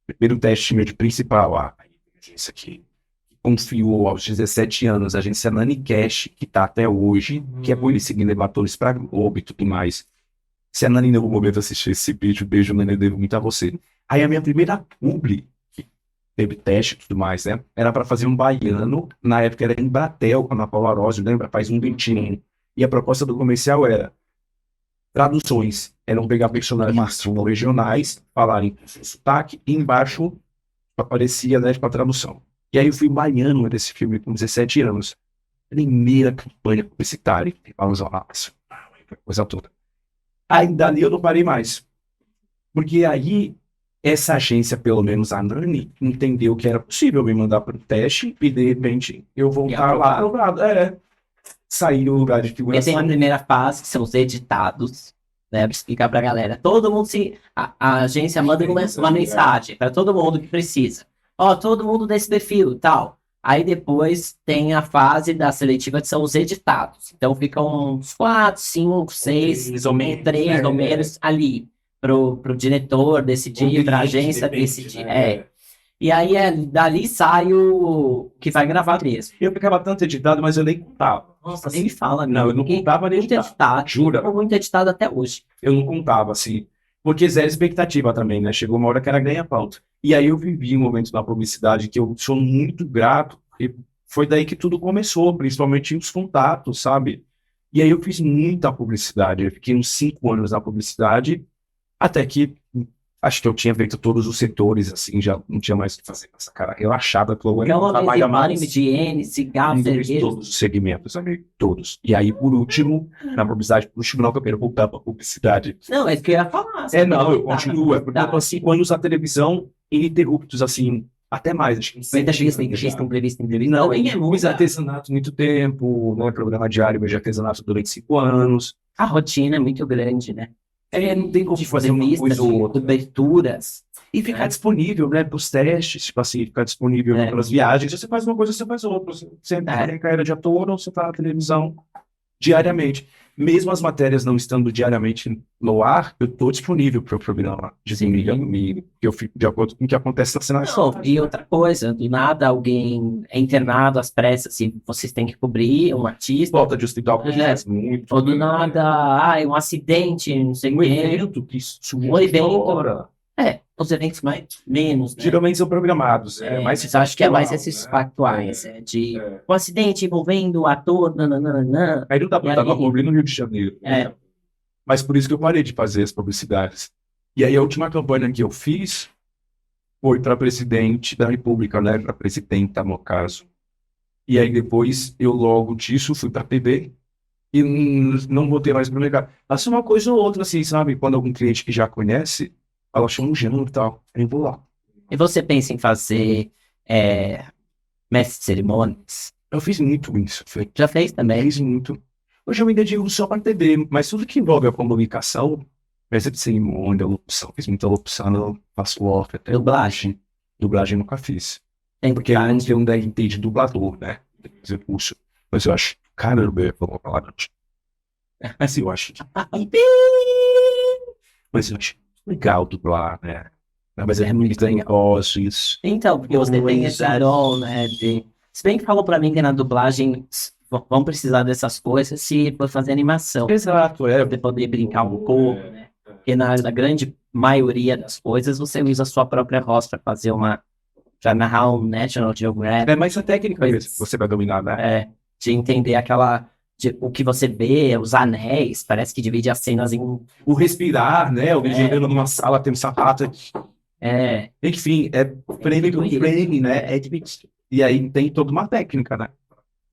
Primeiro teste meu de principal, a agência que confiou aos 17 anos, a agência Nani Cash, que está até hoje, que é publicidade levatores para Globo e tudo mais. Se a Nani em algum momento assistir esse vídeo, beijo, Nani, eu devo muito a você. Aí a minha primeira publi, que teve teste e tudo mais, né? Era para fazer um baiano, na época era em Bratel, na Paula Arósio, lembra? Faz um dentinho. E a proposta do comercial era traduções. Eram pegar personagens regionais, falarem com seu sotaque, e embaixo aparecia, né, para tradução. E aí eu fui baiano desse filme com 17 anos. Primeira campanha publicitária. Vamos lá, coisa toda. Aí dali eu não parei mais. Porque aí essa agência, pelo menos a Nani, entendeu que era possível me mandar para o teste e de repente eu voltar lá aprovado. Sair do lugar de Porque figuração. tem a primeira fase, que são os editados, né? Pra explicar pra galera. Todo mundo a agência manda uma mensagem para todo mundo que precisa. Ó, todo mundo desse perfil e tal. Aí depois tem a fase da seletiva, que são os editados. Então ficam uns 4, 5, 6, 3 ou menos ali. Pro diretor decidir, pra agência decidir. E aí dali sai o que vai gravar mesmo. Eu ficava tanto editado, mas eu nem contava. Nossa, nem me fala, Não, eu não contava nem muito editado. Jura? Ficou muito editado até hoje. Eu não contava, assim. Porque zero expectativa também, né? Chegou uma hora que era ganha-pauta. E aí eu vivi um momento na publicidade que eu sou muito grato. E foi daí que tudo começou, principalmente os contatos, sabe? E aí eu fiz muita publicidade. Eu fiquei uns 5 anos na publicidade, até que acho que eu tinha feito todos os setores, assim, já não tinha mais o que fazer com essa cara relaxada. Então, higiene, cigarro, cerveja. Todos os segmentos, sabe? Todos. E aí, por último, na publicidade, por último, não, que eu quero voltar para publicidade. Não, é isso que eu ia falar. Não, eu continuo. É porque eu tô 5 anos na televisão, ininterruptos, assim, até mais. Acho que entrevista. Não, fiz artesanato muito tempo, né? Programa diário de artesanato durante 5 anos. A rotina é muito grande, né? Não tem como fazer uma coisa ou outra. Coberturas. E ficar disponível, né, para os testes, tipo assim, ficar disponível para as viagens. Você faz uma coisa, você faz outra. Você entra em carreira de ator ou você está na televisão diariamente. Mesmo as matérias não estando diariamente no ar, eu estou disponível para o programa de domingo, que eu fico de acordo com o que acontece na cena. E outra coisa, do nada alguém é internado às pressas e vocês têm que cobrir um artista. Volta de hospital, muito. Ou do nada, um acidente, não sei o que. Evento que um evento. Os eventos mais menos, né? Geralmente são programados. Mas acho que é mais esses factuais, de um acidente envolvendo o ator, nananana. Aí não dá pra estar cobrir no Rio de Janeiro. Mas por isso que eu parei de fazer as publicidades. E aí a última campanha que eu fiz foi para presidente da República, né? Para presidenta, no caso. E aí depois eu logo disso fui para TV e não voltei mais para o mercado. Faço uma coisa ou outra, assim, sabe? Quando algum cliente que já conhece, ela chama um gênero e tal. Eu vou lá. E você pensa em fazer mestre de cerimônias? Eu fiz muito isso, Já fez também? fiz muito. Hoje eu me dedico só para TV, mas tudo que envolve a comunicação, mestre de cerimônia, locução, fiz muita locução, eu faço off, até Dublagem? dublagem nunca fiz. Tem Porque eu não tenho um DRT de dublador, né? Tem que fazer curso. Mas eu acho, caramba, eu vou falar não. Mas eu acho, mas eu acho legal dublar, né? Mas é muito negócios. Então, porque você tem esse dom, né? Se bem que falou pra mim que na dublagem vão precisar dessas coisas se for fazer animação. Exato, é. Você poder brincar um pouco, né? Porque na grande maioria das coisas você usa a sua própria voz pra fazer pra narrar um National Geographic. É mais a técnica mesmo, você vai dominar, né? De entender o que você vê, os anéis, parece que divide as cenas em. O respirar, né? O vivendo numa sala, tem um sapato. Enfim, é frame por frame, né? É difícil. E aí tem toda uma técnica, né?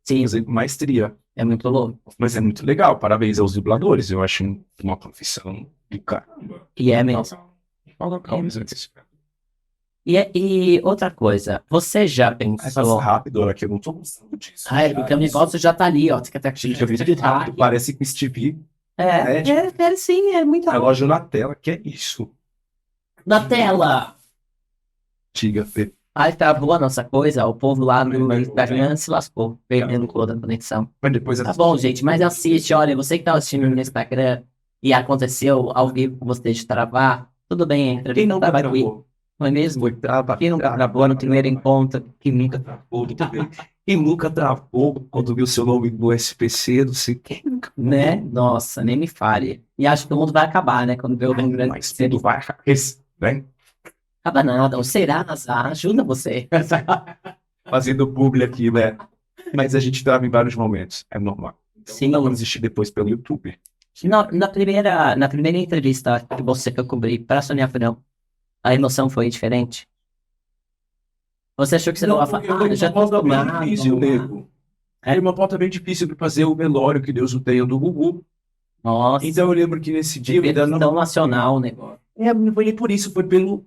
Sim, Fazer com maestria. é muito louco. Mas é muito legal. Parabéns aos dubladores. Eu acho uma profissão de caramba. E é mesmo. E outra coisa, você já Passa pensou. rápido, aqui eu não tô gostando disso. Porque o negócio já tá ali, ó. Você quer até Rápido, parece que Stevie. sim, é muito Relógio na tela, que é isso? na tela. Diga, Fê. Aí travou a nossa coisa, o povo lá no Instagram se lascou, perdendo toda a conexão. Mas depois Tá bom, gente, mas assiste, olha, você que tá assistindo no Instagram e aconteceu ao vivo com você de travar, tudo bem, entra. Quem não tava aqui, travou? não é mesmo? Foi trava. Quem não travou no primeiro encontro, Quem nunca travou também. Quem nunca travou quando viu seu nome no SPC, não sei quem nunca. né? Nossa, nem me fale. E acho que o mundo vai acabar, né? Quando vê o Rio Grande Mas cedo vai, né? acaba nada, o Serasa ajuda você. Fazendo publi aqui, né? Mas a gente trava em vários momentos, é normal. Sim. Não vamos assistir depois pelo YouTube. Na primeira entrevista que você eu cobri para Sônia Abrão, a emoção foi diferente? Você achou que você não ia falar? Eu Já uma tô pauta bem acostumado. difícil, nego. Era uma pauta bem difícil para fazer o velório que Deus o tenha do Gugu. Nossa, Então eu lembro que nesse dia eu ainda não. tão nacional o negócio. Não foi nem por isso, foi pelo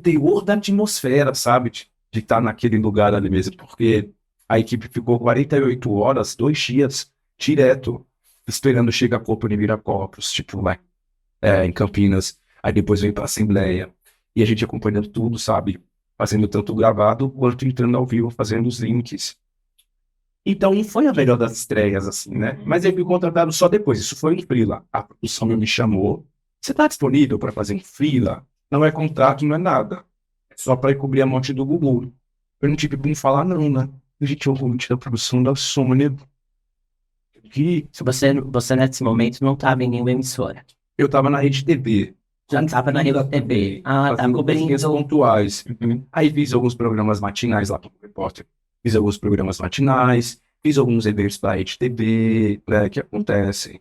teor da atmosfera, sabe? De estar naquele lugar ali mesmo, porque a equipe ficou 48 horas, 2 dias, direto, esperando chegar a Copa de Viracopos, tipo, lá em Campinas. Aí depois veio para a Assembleia. E a gente acompanhando tudo, sabe? Fazendo tanto gravado quanto entrando ao vivo, fazendo os links. Então não foi a melhor das estreias, assim, né? Mas eu fui contratado só depois. Isso foi um freela. A produção me chamou. Você está disponível para fazer um freela? Não é contrato, não é nada. É só para cobrir a morte do Gugu. Eu não tive como falar não, né? A gente ouve muito da produção da Sônia. Que Se você nesse momento não estava em nenhuma emissora. eu tava na Rede TV. Já estava na Rede TV. Tá Fazendo coisinhas cobrindo. pontuais. Aí fiz alguns programas matinais lá como repórter. Fiz alguns programas matinais. Fiz alguns eventos da Rede TV, né? Que acontecem.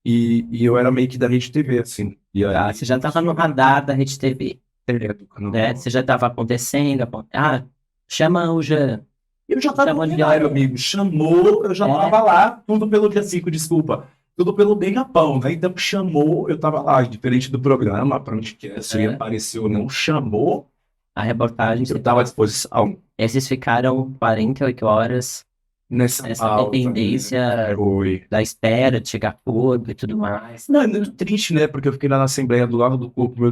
E eu era meio que da Rede TV, assim. E aí, Você já estava no radar da Rede TV. Né? Você já estava acontecendo. Chama o Jean. Eu já tava Chamou no de horário, amigo. Chamou, eu já tava lá, tudo pelo dia 5, desculpa. Tudo pelo Bem-Japão, né? Então chamou, eu tava lá, diferente do programa, para onde quer, se ia aparecer ou não, chamou, A reportagem. eu tava à disposição. Esses ficaram 48 horas Nessa pauta, dependência foi. da espera de chegar público e tudo mais. Não, é muito triste, né? Porque eu fiquei lá na Assembleia do lado do corpo meu,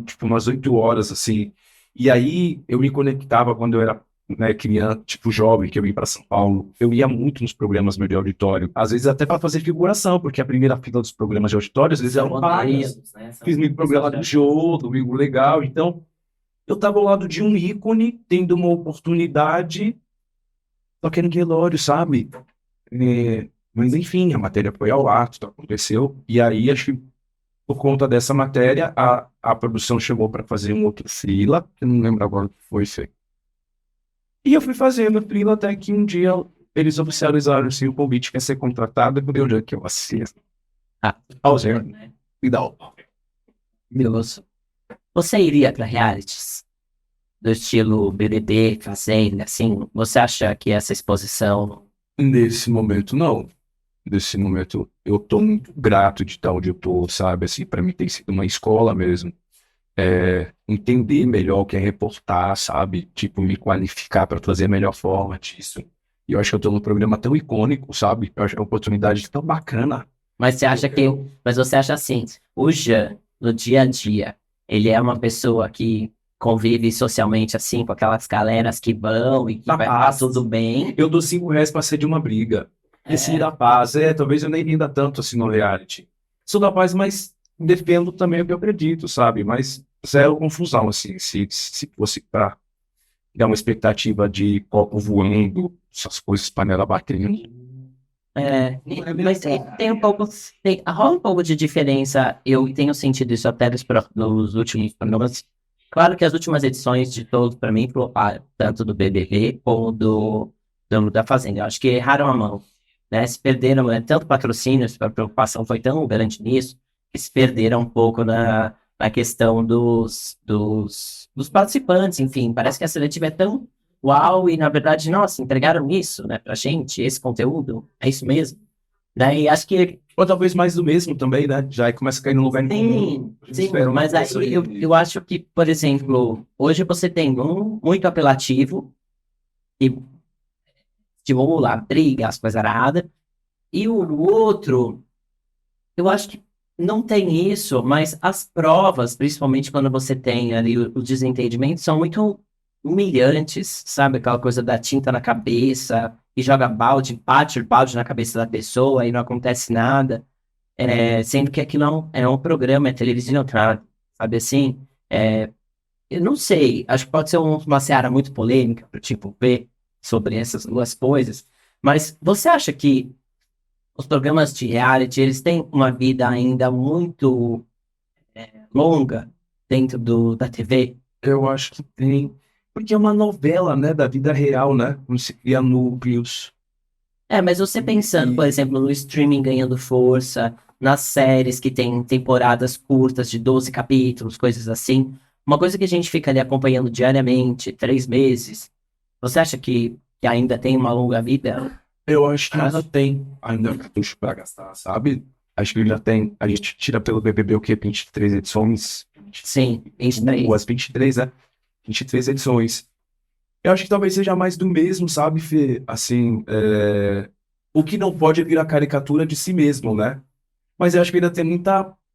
tipo, umas 8 horas, assim. E aí eu me conectava quando eu era, né, criança, tipo, jovem, que eu vim para São Paulo. Eu ia muito nos programas meus de auditório. Às vezes até para fazer figuração, porque a primeira fila dos programas de auditório, às vezes eram pagas. né? Fiz muito programa do Jô, Domingo Legal. Então, eu estava ao lado de um ícone, tendo uma oportunidade, só que era em velório, sabe? Mas enfim, a matéria foi ao ar, tudo aconteceu. E aí, acho que por conta dessa matéria, a produção chamou para fazer um outro freela, eu não lembro agora o que foi feito. E eu fui fazendo freela até que um dia eles oficializaram assim, o convite que ia ser contratado, e eu dia que eu assisto. Né? E dá o Beleza. Você iria para realities do estilo BBB, Fazenda, assim? Você acha que essa exposição... Nesse momento, não. Nesse momento, eu tô muito grato de estar onde eu tô, sabe? Assim, para mim tem sido uma escola mesmo. entender melhor o que é reportar, sabe? Tipo, me qualificar para trazer a melhor forma disso. E eu acho que eu tô num programa tão icônico, sabe? Eu acho que é uma oportunidade tão bacana. Mas você acha que. Mas você acha assim, o Jean, no dia a dia, ele é uma pessoa que convive socialmente assim, com aquelas galeras que vão e que vai estar tudo bem. Eu dou R$ 5 pra ser de uma briga. Esse da paz, talvez eu nem renda tanto assim no reality. Sou da paz, mas defendo também o que eu acredito, sabe? Mas zero confusão, assim, se fosse pra dar uma expectativa de copo voando, essas coisas, panela batendo. Mas tem um pouco, rola um pouco de diferença. Eu tenho sentido isso até nos últimos programas. Claro que as últimas edições de todos, para mim, floparam, tanto do BBB como da Fazenda. Eu acho que erraram a mão, né? Se perderam, tanto patrocínios, a preocupação foi tão grande nisso, que se perderam um pouco na questão dos participantes, enfim. Parece que a seletiva é tão uau, e na verdade, nossa, entregaram isso, né, pra gente, esse conteúdo, é isso mesmo. Daí acho que. Ou talvez mais do mesmo também, né? Já aí começa a cair no lugar Sim, sim, espero mas uma aí coisa eu acho que, por exemplo, hoje você tem um muito apelativo e estimula, briga, as coisas aradas, e o outro, eu acho que não tem isso, mas as provas, principalmente quando você tem ali o desentendimento, são muito humilhantes, sabe? Aquela coisa da tinta na cabeça, e joga balde, bate o balde na cabeça da pessoa e não acontece nada. Sendo que aquilo é um programa, é televisão, sabe assim? Eu não sei, acho que pode ser uma seara muito polêmica, para tipo, ver sobre essas duas coisas, mas você acha que os programas de reality, eles têm uma vida ainda muito longa dentro da TV? eu acho que tem. Porque é uma novela, né? Da vida real, né? Como se cria núcleos. Mas você pensando, por exemplo, no streaming ganhando força, nas séries que tem temporadas curtas de 12 capítulos, coisas assim, uma coisa que a gente fica ali acompanhando diariamente, 3 meses, você acha que ainda tem uma longa vida? Eu acho que ainda tem ainda cartucho para gastar, sabe? Acho que ainda tem. A gente tira pelo BBB o quê? 23 edições? Sim, 23. As 23, né? 23 edições. Eu acho que talvez seja mais do mesmo, sabe, Fê? Assim, o que não pode é virar caricatura de si mesmo, né? Mas eu acho que ainda tem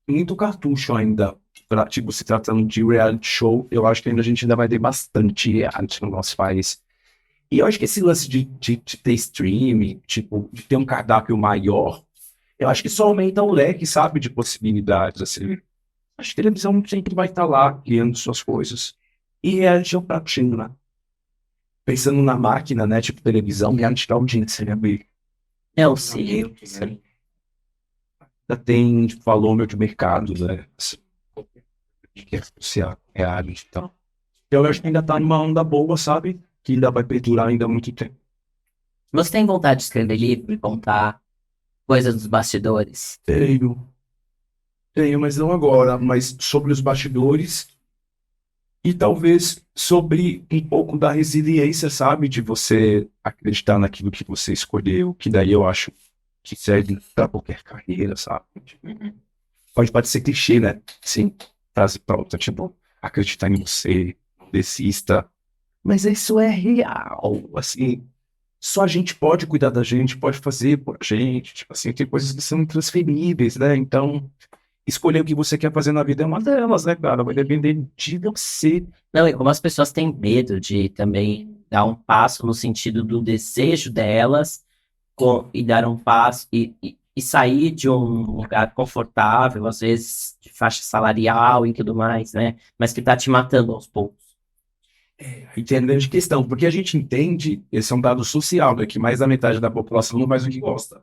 muito cartucho ainda. Tipo, se tratando de reality show, eu acho que ainda a gente ainda vai ter bastante reality no nosso país. E eu acho que esse lance de ter streaming, tipo, de ter um cardápio maior, eu acho que só aumenta o leque, sabe, de possibilidades, assim. Acho que a televisão sempre vai estar lá, criando suas coisas. E reality é um pratinho, né? Pensando na máquina, né, tipo televisão, reality da audiência, né, bem? Eu sei. Ainda tem, tipo, valor de mercado, né? Assim, que é social, reality, então. Eu acho que ainda tá numa onda boa, sabe? Que ainda vai perdurar ainda há muito tempo. Você tem vontade de escrever livro e contar coisas dos bastidores? Tenho, tenho, mas não agora, mas sobre os bastidores e talvez sobre um pouco da resiliência, sabe? De você acreditar naquilo que você escolheu, que daí eu acho que serve para qualquer carreira, sabe? Pode parecer clichê, né? Sim, frase pronta, tipo, acreditar em você, não desista. Mas isso é real, assim. Só a gente pode cuidar da gente, pode fazer por a gente, tipo assim, tem coisas que são intransferíveis, né? Então, escolher o que você quer fazer na vida é uma delas, né, cara? Vai depender de você. Não, e como as pessoas têm medo de também dar um passo no sentido do desejo delas e dar um passo e sair de um lugar confortável, às vezes de faixa salarial e tudo mais, né? Mas que tá te matando aos poucos. Entendendo de questão, porque a gente entende, esse é um dado social, né? Que mais da metade da população não faz o que gosta.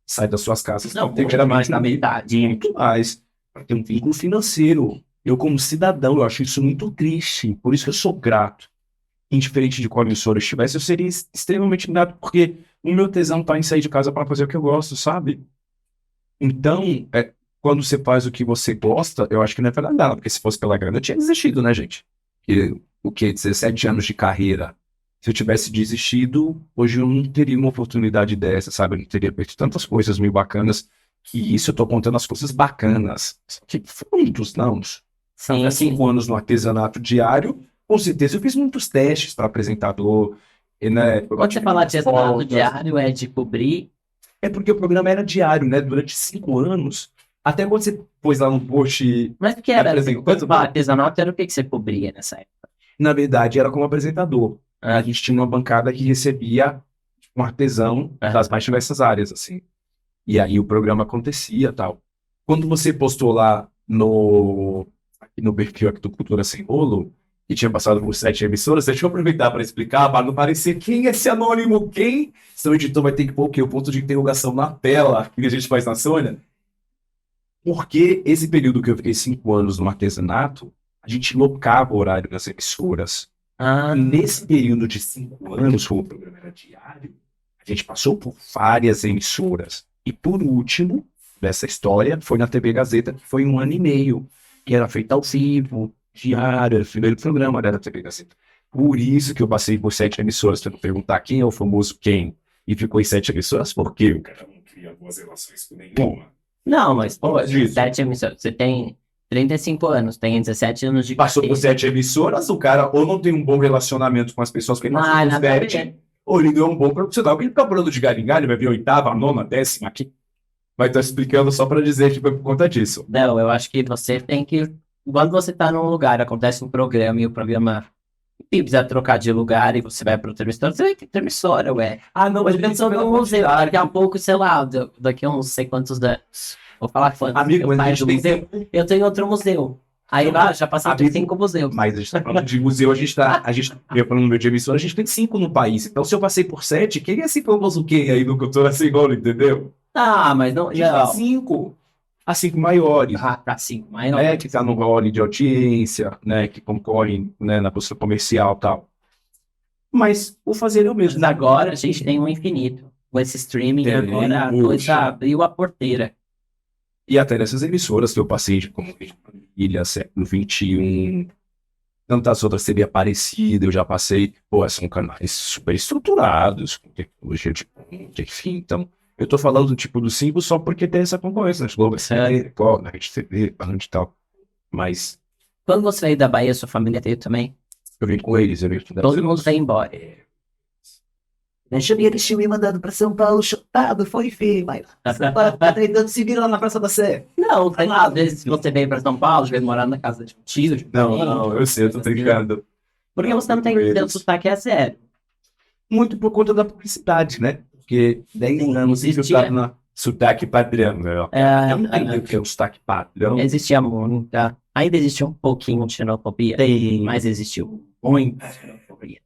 Sai das suas casas. Não, muito mais da metade. Muito mais. Tem um vínculo financeiro. Eu, como cidadão, eu acho isso muito triste. Por isso que eu sou grato. Indiferente de qual emissora eu estivesse, eu seria extremamente grato, porque o meu tesão tá em sair de casa para fazer o que eu gosto, sabe? Então, quando você faz o que você gosta, eu acho que não é pela nada, porque se fosse pela grana, eu tinha desistido, né, gente? E, o quê? 17 anos de carreira. Se eu tivesse desistido, hoje eu não teria uma oportunidade dessa, sabe? Eu não teria feito tantas coisas meio bacanas, que isso eu tô contando as coisas bacanas. Que foram muitos não. Sim, Há 5 anos no artesanato diário, com certeza eu fiz muitos testes para apresentador. E, né, Quando você fala artesanato diário, é de cobrir. é porque o programa era diário, né? Durante 5 anos. Até quando você pôs lá no post Mas o que era? apresentando, Quando você fala artesanato, era o que você cobria nessa época? na verdade, era como apresentador. A gente tinha uma bancada que recebia um artesão das mais diversas áreas, assim. E aí o programa acontecia e tal. Quando você postou lá aqui no perfil aqui do Cultura Sem Rolo, e tinha passado por 7 emissoras, deixa eu aproveitar para explicar, para não parecer quem é esse anônimo, quem? Seu editor vai ter que pôr o quê? O ponto de interrogação na tela, que a gente faz na Sônia. Porque esse período que eu fiquei 5 anos no artesanato, a gente locava o horário das emissoras. Ah, Nesse período de 5 anos, como o programa era diário, a gente passou por várias emissoras. E por último, dessa história, foi na TV Gazeta, que foi 1 ano e meio, que era feita ao vivo, diário, era o primeiro programa da TV Gazeta. Por isso que eu passei por 7 emissoras, para perguntar quem é o famoso quem. E ficou em 7 emissoras, por quê? O cara não cria boas relações com nenhuma. não, mas, pô, Isso. 7 emissoras. Você tem 35 anos, tem 17 anos de Passou por carreira. 7 emissoras, o cara ou não tem um bom relacionamento com as pessoas que ele Ah, passou por nada a 7, ver. ou ele ganhou um bom profissional, que ele fica falando de galho em galho, vai vir a 8ª, a 9ª, a 10ª aqui. Mas tô explicando só para dizer que foi por conta disso. Não, eu acho que você tem que. Quando você tá num lugar, acontece um programa e o programa precisa trocar de lugar e você vai para outra emissora, você vai ter outra emissora, ué. Ah, não, Mas pensando no museu, daqui a pouco, sei lá, daqui a uns sei quantos anos. Vou falar quantos. Amigo, mas a mais gente do tem museu. Eu tenho outro museu. Aí lá já passaram Amigo, 5 museus. Mas a gente tá falando de museu, eu falando no meu de emissora, a gente tem 5 no país. Então, se eu passei por 7, quem é esse famoso quem aí no Cultura Sem Rolo, entendeu? Ah, mas não. A gente tem Não. 5. As 5 maiores. Ah, tá 5, mas não. Né, que tá no rol de audiência, né, que concorrem, né, na busca comercial e tal. Mas o fazer é o mesmo. Mas agora a gente tem um infinito. Com esse streaming, Tem, agora a puxa. coisa abriu a porteira. E até nessas emissoras que eu passei, de como Ilha, Século XXI, tantas outras seria parecida, eu já passei, pô, são canais super estruturados, com tecnologia de ponta, enfim, então, eu tô falando, tipo, do 5 só porque tem essa concorrência, na Globo, na Rede TV, e tal, mas Quando você veio da Bahia, sua família veio também? eu vim com eles, eu vim com Todo mundo veio embora. Eles tinham me mandado pra São Paulo chutado, foi feio, mas tá tentando se virar lá na Praça da Sé. Não, sei lá, às vezes você veio pra São Paulo, veio morar na casa de um tio. de um Não, parente, não, eu sei, eu tô brincando. Porque você não tem que ter o sotaque é zero. Muito por conta da publicidade, né? Porque 10 Sim, anos existia. infiltrado na sotaque padrão, né? Eu não entendo o que é o sotaque padrão. Existia muita. Ainda existe um pouquinho de xenofobia, mas existiu muita xenofobia,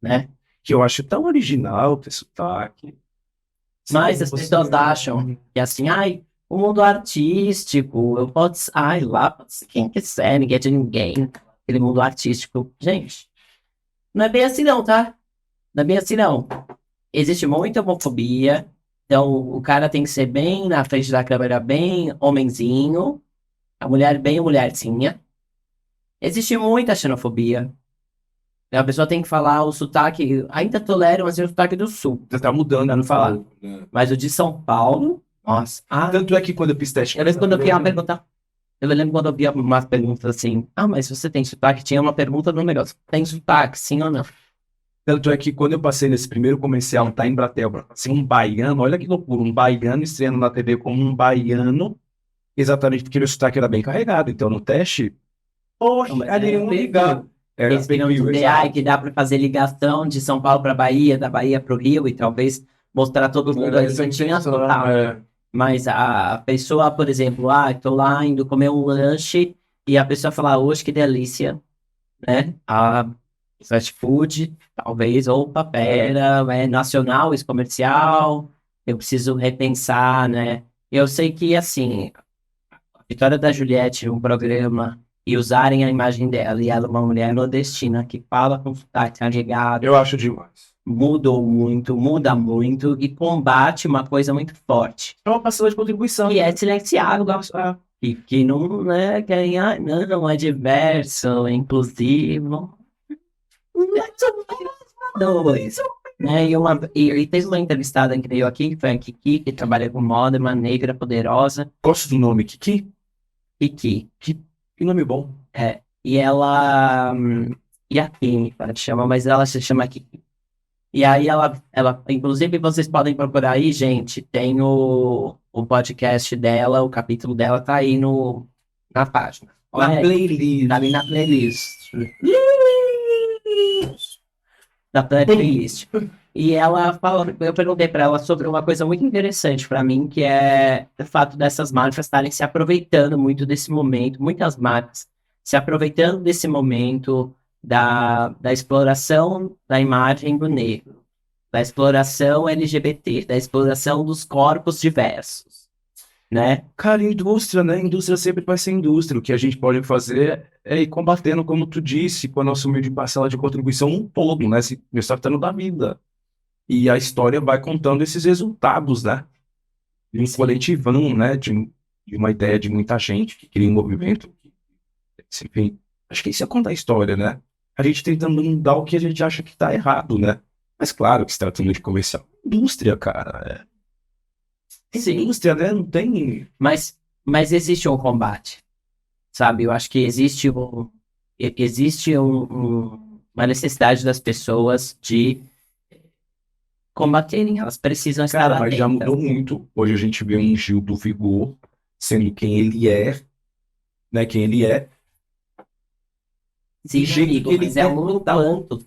né? Que eu acho tão original ter sotaque. Mas as pessoas acham que assim, ai, o mundo artístico, eu posso, ai, lá pode ser quem quiser, ninguém é de ninguém, aquele mundo artístico. Gente, não é bem assim não, tá? Não é bem assim não. Existe muita homofobia, então o cara tem que ser bem na frente da câmera, bem homenzinho, a mulher bem mulherzinha. Existe muita xenofobia. A pessoa tem que falar o sotaque, ainda tolero, mas é o sotaque do sul. Você tá mudando, Pra não falar. né? Mas o de São Paulo, nossa. Tanto é que quando eu fiz teste. Eu lembro quando eu vi uma pergunta. Eu lembro quando eu vi umas perguntas assim. Ah, mas você tem sotaque? Tinha uma pergunta no negócio. Tem sotaque, sim ou não? Tanto é que quando eu passei nesse primeiro comercial, tá em Embratel, assim, um baiano, olha que loucura, um baiano estreando na TV como um baiano, exatamente porque meu sotaque era bem carregado. Então no teste, poxa, ali um legal. Era Eles queriam bem dizer ai, que dá para fazer ligação de São Paulo para Bahia, da Bahia para o Rio, e talvez mostrar todo mundo aí que tinha sotaque. Mas a pessoa, por exemplo, estou lá indo comer um lanche e a pessoa fala, hoje que delícia, né? A fast food, talvez, opa, pera, é nacional, isso comercial, eu preciso repensar, né? Eu sei que, assim, a Vitória da Juliette, um programa, e usarem a imagem dela, e ela é uma mulher nordestina que fala com sotaque carregado, Eu acho demais. mudou muito, muda muito, e combate uma coisa muito forte. É uma pessoa de contribuição. E é silenciado, que não é, não é diverso, é inclusivo. Dois. Né? E teve uma entrevistada que veio aqui, que foi a Kiki, que trabalha com moda, uma negra poderosa. Gosto do nome, Kiki. Kiki. Que nome bom. E ela. E a Kim, ela chama, mas ela se chama Kim. E aí inclusive vocês podem procurar aí, gente, tem o podcast dela, o capítulo dela tá aí na página. Na Olha aí, playlist. tá ali na playlist. Da playlist. E ela falou, eu perguntei para ela sobre uma coisa muito interessante para mim, que é o fato dessas marcas estarem se aproveitando muito desse momento, muitas marcas se aproveitando desse momento da exploração da imagem do negro, da exploração LGBT, da exploração dos corpos diversos, né? Cara, indústria, né? Indústria sempre vai ser indústria. O que a gente pode fazer é ir combatendo, como tu disse, com a nossa humilde parcela de contribuição um todo, né? Se tratando da vida. E a história vai contando esses resultados, né? De um coletivão, né? De uma ideia de muita gente que cria um movimento. Enfim, acho que isso é contar a história, né? A gente tentando mudar o que a gente acha que tá errado, né? Mas claro que se tratando de comercial. Indústria, cara. Sim. Indústria, né? Não tem... Mas existe um combate, sabe? Eu acho que existe uma necessidade das pessoas de combaterem, elas precisam estar Cara, mas já atentas. mudou muito. Hoje a gente vê um Gil do Vigor sendo quem ele é, né? Quem ele é. Sim, jeito amigo, que ele mas é quer um lutar. tanto. Se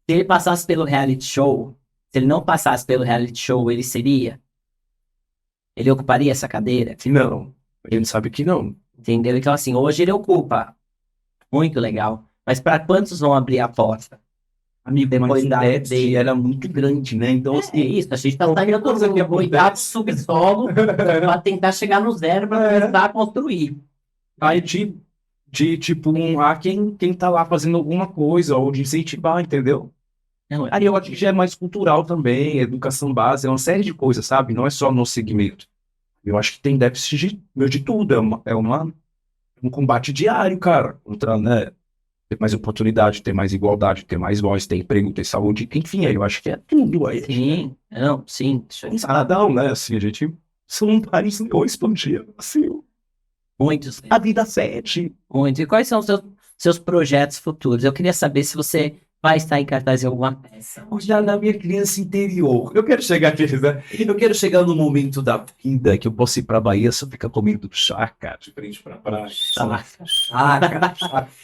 ele passasse pelo reality show, se ele não passasse pelo reality show, ele seria? Ele ocuparia essa cadeira? Não, a gente sabe que não. Entendeu? Então, assim, hoje ele ocupa. Muito legal. Mas para quantos vão abrir a porta? Amigo, Depois mas da o déficit era muito grande, né? Então, É assim, isso, a gente tá saindo todo mundo cuidado do subsolo para tentar chegar no zero para começar a construir. aí tipo, honrar quem tá lá fazendo alguma coisa, ou de incentivar, entendeu? Não, Aí eu acho que já é mais cultural também, educação básica, é uma série de coisas, sabe? Não é só no segmento. Eu acho que tem déficit de tudo, um combate diário, cara, contra, né? Ter mais oportunidade, ter mais igualdade, ter mais voz, ter emprego, ter saúde, enfim, aí eu acho que é tudo aí. sim, não, sim. Cidadão, né? Assim, a gente são vários dois por dia, assim, Muitos, a vida sete. muitos. E quais são os seus projetos futuros? Eu queria saber se você vai estar em cartaz em alguma peça. Já na minha criança interior. Eu quero chegar aqui, né? Eu quero chegar no momento da vida que eu posso ir pra Bahia só ficar comendo charca de frente pra praia. Charca.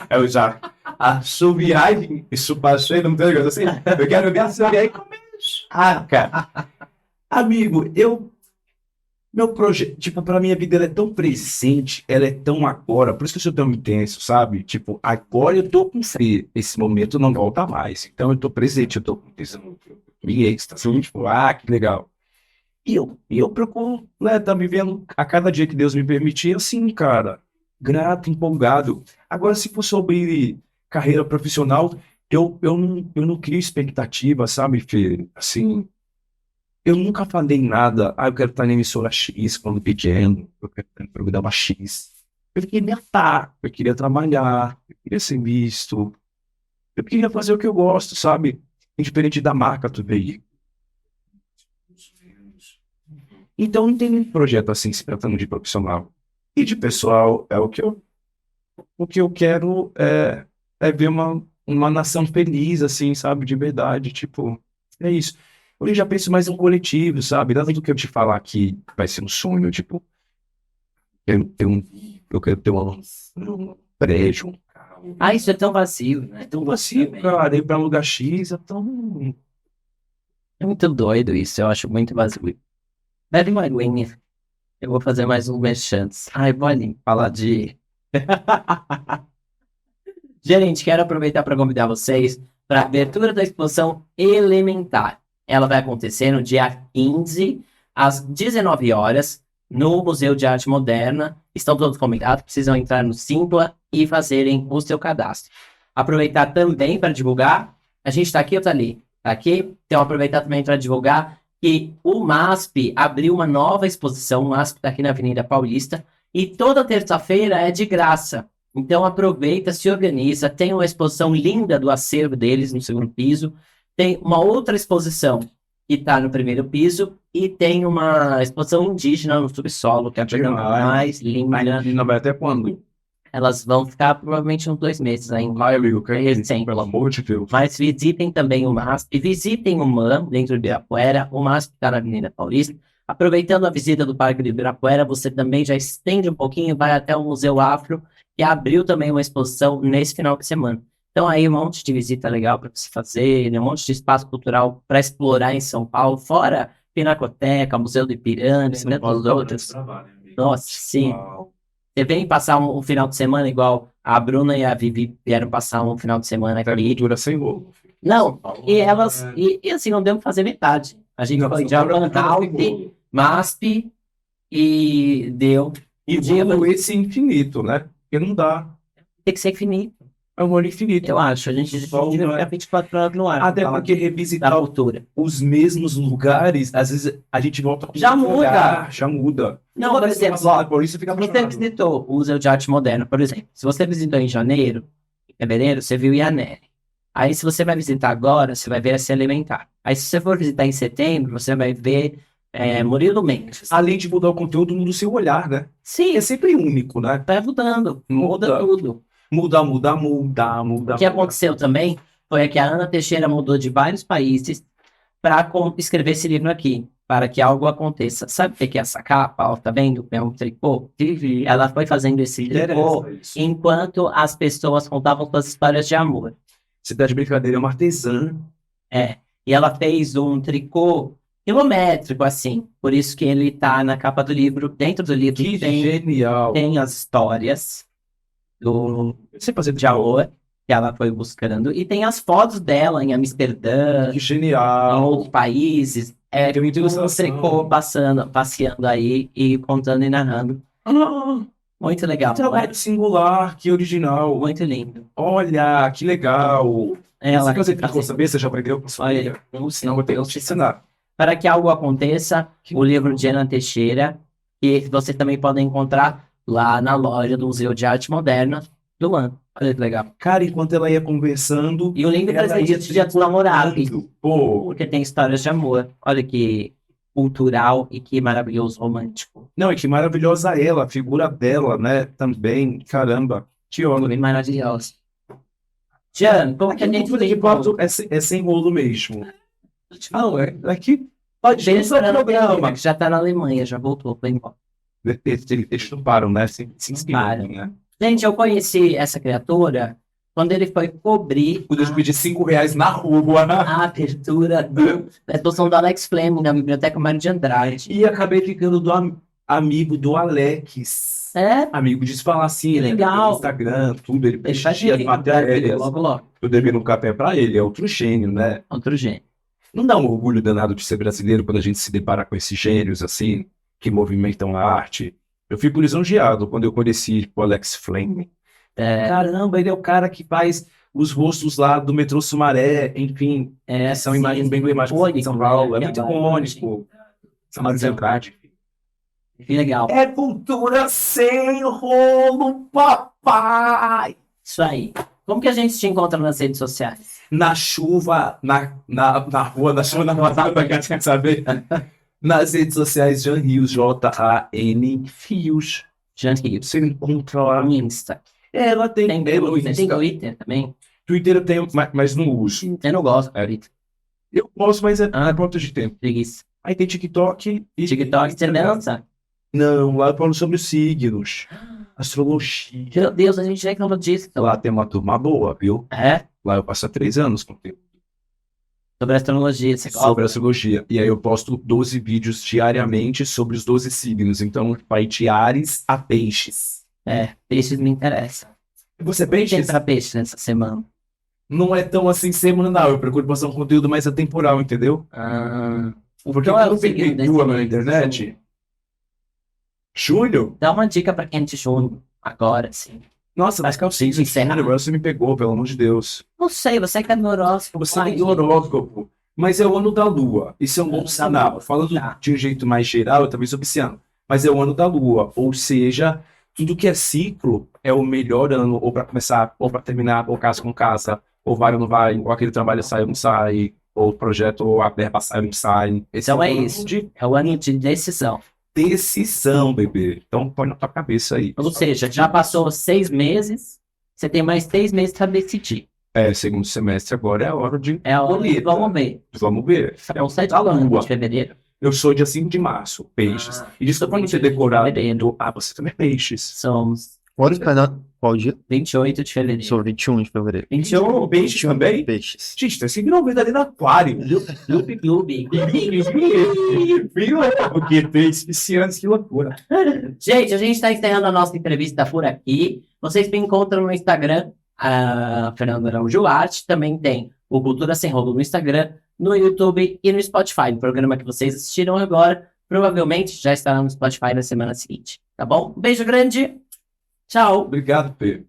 Eu já assoviagem, isso passei, não tem negócio assim. Eu quero me assoviar e comer charca. Amigo, meu projeto, tipo, pra minha vida ela é tão presente, ela é tão agora, por isso que eu sou tão intenso, sabe? Tipo, agora eu tô com fé, esse momento não volta mais. Então eu tô presente, eu tô com tesão, me êxtase, tipo, que legal. E eu procuro, né, tá vivendo a cada dia que Deus me permitir, assim, cara, grato, empolgado. Agora, se for sobre carreira profissional, eu não crio expectativa, sabe, Fê? Assim, eu nunca falei nada. Eu quero estar na emissora X quando pequeno. Eu quero estar no programa X. Eu queria estar, eu queria trabalhar, eu queria ser visto. Eu queria fazer o que eu gosto, sabe? Indiferente da marca do veículo. Então, não tem nenhum projeto assim se tratando de profissional. E de pessoal, o que eu quero é ver uma nação feliz, assim, sabe? De verdade, tipo, é isso. Eu já penso mais em coletivo, sabe? Nada do que eu te falar aqui vai ser um sonho, tipo, eu quero ter um prédio, um carro. Isso é tão vazio, né? É tão vazio, cara, ir pra lugar X é tão... É muito doido isso, eu acho muito vazio. Bebe uma aguinha. Eu vou fazer mais um merchants. Vou ali falar de... Gente, quero aproveitar para convidar vocês para a abertura da exposição Elementar. Ela vai acontecer no dia 15, às 19 horas, no Museu de Arte Moderna. Estão todos convidados, precisam entrar no Simpla e fazerem o seu cadastro. Aproveitar também para divulgar, a gente está aqui ou está ali? Tá aqui, então aproveitar também para divulgar que o MASP abriu uma nova exposição, o MASP está aqui na Avenida Paulista, e toda terça-feira é de graça. Então aproveita, se organiza, tem uma exposição linda do acervo deles no segundo piso, tem uma outra exposição que está no primeiro piso e tem uma exposição indígena no subsolo, que é a coisa mais linda. Não vai até quando? elas vão ficar provavelmente uns 2 meses ainda. Ai, amigo, que é isso? Recente. Pelo amor de Deus. Mas visitem também o MASP, visitem o MAM dentro do Ibirapuera, o MASP está na Avenida Paulista. Aproveitando a visita do Parque do Ibirapuera, você também já estende um pouquinho, vai até o Museu Afro, que abriu também uma exposição nesse final de semana. Então aí um monte de visita legal para você fazer, né? Um monte de espaço cultural para explorar em São Paulo, fora Pinacoteca, Museu do Ipiranga, tantos outros. Nossa, sim. Você vem passar um final de semana igual a Bruna e a Vivi vieram passar um final de semana aqui. Dura sem rolo. Não, e elas, e assim, não deu pra fazer metade. A gente foi de Alpine, MASP e deu. E vendo esse infinito, né? Porque não dá. Tem que ser infinito, É um olho infinito. eu acho. A gente devia ficar 24 horas no ar. Até falar porque da revisitar cultura. os mesmos lugares, às vezes a gente volta com Já outro muda. olhar, já muda. Não, por exemplo, por isso fica se você visitou o Museu de Arte Moderna, por exemplo, se você visitou em janeiro, em fevereiro, você viu Ianelli. Aí, se você vai visitar agora, você vai ver a Se Alimentar. Aí, se você for visitar em setembro, você vai ver Murilo Mendes. Além de mudar o conteúdo, muda o seu olhar, né? Sim, É sempre único, né? vai mudando, muda tudo. Muda. O que aconteceu também foi que a Ana Teixeira mudou de vários países para escrever esse livro aqui, para que algo aconteça. Sabe o que é essa capa? Ó, tá vendo? É um tricô. Ela foi fazendo esse tricô enquanto as pessoas contavam suas histórias de amor. Cidade Brincadeira é uma artesã. E ela fez um tricô quilométrico, assim. Por isso que ele tá na capa do livro. Dentro do livro Que genial. tem as histórias Você fazer de amor que ela foi buscando. E tem as fotos dela em Amsterdã, Que em genial. outros países. Tem uma Um ilustração. tricô passeando aí e contando e narrando. Muito legal. Que trabalho singular, que original. Muito lindo. Olha, que legal. Ela Você quer saber? Você já aprendeu? Olha, Não vou ter que te ensinar. para que algo aconteça, o livro de Ana Teixeira, que você também pode encontrar lá na loja do Museu de Arte Moderna do ano. Olha que legal. Cara, enquanto ela ia conversando, E o lindo ela presente ia de Dia dos Namorados, Pô, porque tem histórias de amor. Olha que cultural e que maravilhoso romântico. não, e que maravilhosa ela, a figura dela, né? Também, caramba. Que honra. Bem maravilhoso. Jean, como que a gente de fato é sem rolo mesmo. Não, é que pode ver esse é o programa. que já tá na Alemanha, já voltou, foi embora. Eles não param, né? Se Param. inscreveram, né? Gente, eu conheci essa criatura quando ele foi cobrir Podia pedir R$5 na rua. a abertura da exposição do Alex Fleming na Biblioteca Mário de Andrade. E acabei ficando amigo do Alex. Amigo de se falar assim, Legal. No Instagram, tudo. Ele Deixa prestigia de matérias. logo. Eu devia um café pra ele, é outro gênio, né? Outro gênio. Não dá um orgulho danado de ser brasileiro quando a gente se depara com esses gênios, assim, que movimentam a arte. Eu fico lisonjeado quando eu conheci o Alex Fleming. Caramba, ele é o cara que faz os rostos lá do metrô Sumaré, enfim, são imagens bem emblemáticas de São Paulo, é muito icônico. São Andrade. Que legal. É cultura sem rolo, papai! Isso aí. Como que a gente te encontra nas redes sociais? Na chuva, na rua, na chuva, na WhatsApp, quer saber? Nas redes sociais, Jan Rios, Jan Rios. Jean Rios. Você encontra lá. No Insta. Ela tem Tem Twitter também? Twitter eu tenho, mas não uso. Eu não gosto. Twitter. Eu posso, mas é falta de tempo. Preguiça. Aí tem TikTok e... TikTok, você dança? Não, lá eu falo sobre os signos, astrologia. Meu Deus, a gente já reclamou disso. Lá tem uma turma boa, viu? Lá eu passo há 3 anos com tempo. Sobre astrologia, você gosta? Sobre astrologia. E aí eu posto 12 vídeos diariamente sobre os 12 signos. Então vai de Áries a Peixes. Peixes me interessa. Você é Tem peixes? pra peixe nessa semana. Não é tão assim semanal. Eu procuro passar um conteúdo mais atemporal, entendeu? Porque Então é o eu signo peguei desse na internet. Julho? Dá uma dica pra quem é de junho, agora, sim. Nossa, mas calcinha de Encerra. julho, agora você me pegou, pelo amor de Deus. Não sei, você que é no horóscopo. Você é do horóscopo. Mas é o ano da lua. Isso é um bom sinal. Falando de um jeito mais geral, eu também sou pisciano. Mas é o ano da lua. Ou seja, tudo que é ciclo é o melhor ano, ou para começar, ou para terminar, ou casa com casa, ou vai ou não vai, ou aquele trabalho sai ou não sai, ou o projeto, ou a verba sai ou não sai. Esse Então o é ano isso. de É o ano de decisão. decisão, bebê. Então põe na tua cabeça aí. Ou seja, já passou 6 meses, você tem mais 6 meses para decidir. Segundo semestre agora é a hora de É a hora de colheita. vamos ver. Vamos ver. São 7 Da anos lua. de fevereiro. Eu sou dia 5 de março, peixes. Ah, E desculpa não 28 ter de decorado. fevereiro. Você também é peixes. Somos Qual dia? 28 de fevereiro. Sou 21 de fevereiro. 21, Peixes também? Peixes. Gente, tá seguindo um verdadeiro aquário. Clube, clube. Viu? Porque peixes viciantes, que loucura. Gente, a gente está encerrando a nossa entrevista por aqui. Vocês me encontram no Instagram, Fernando Araújo Arte. Também tem o Cultura Sem Rolo no Instagram, no YouTube e no Spotify. O programa que vocês assistiram agora, provavelmente já estará no Spotify na semana seguinte. Tá bom? Um beijo grande. Tchau. Obrigado, Pedro.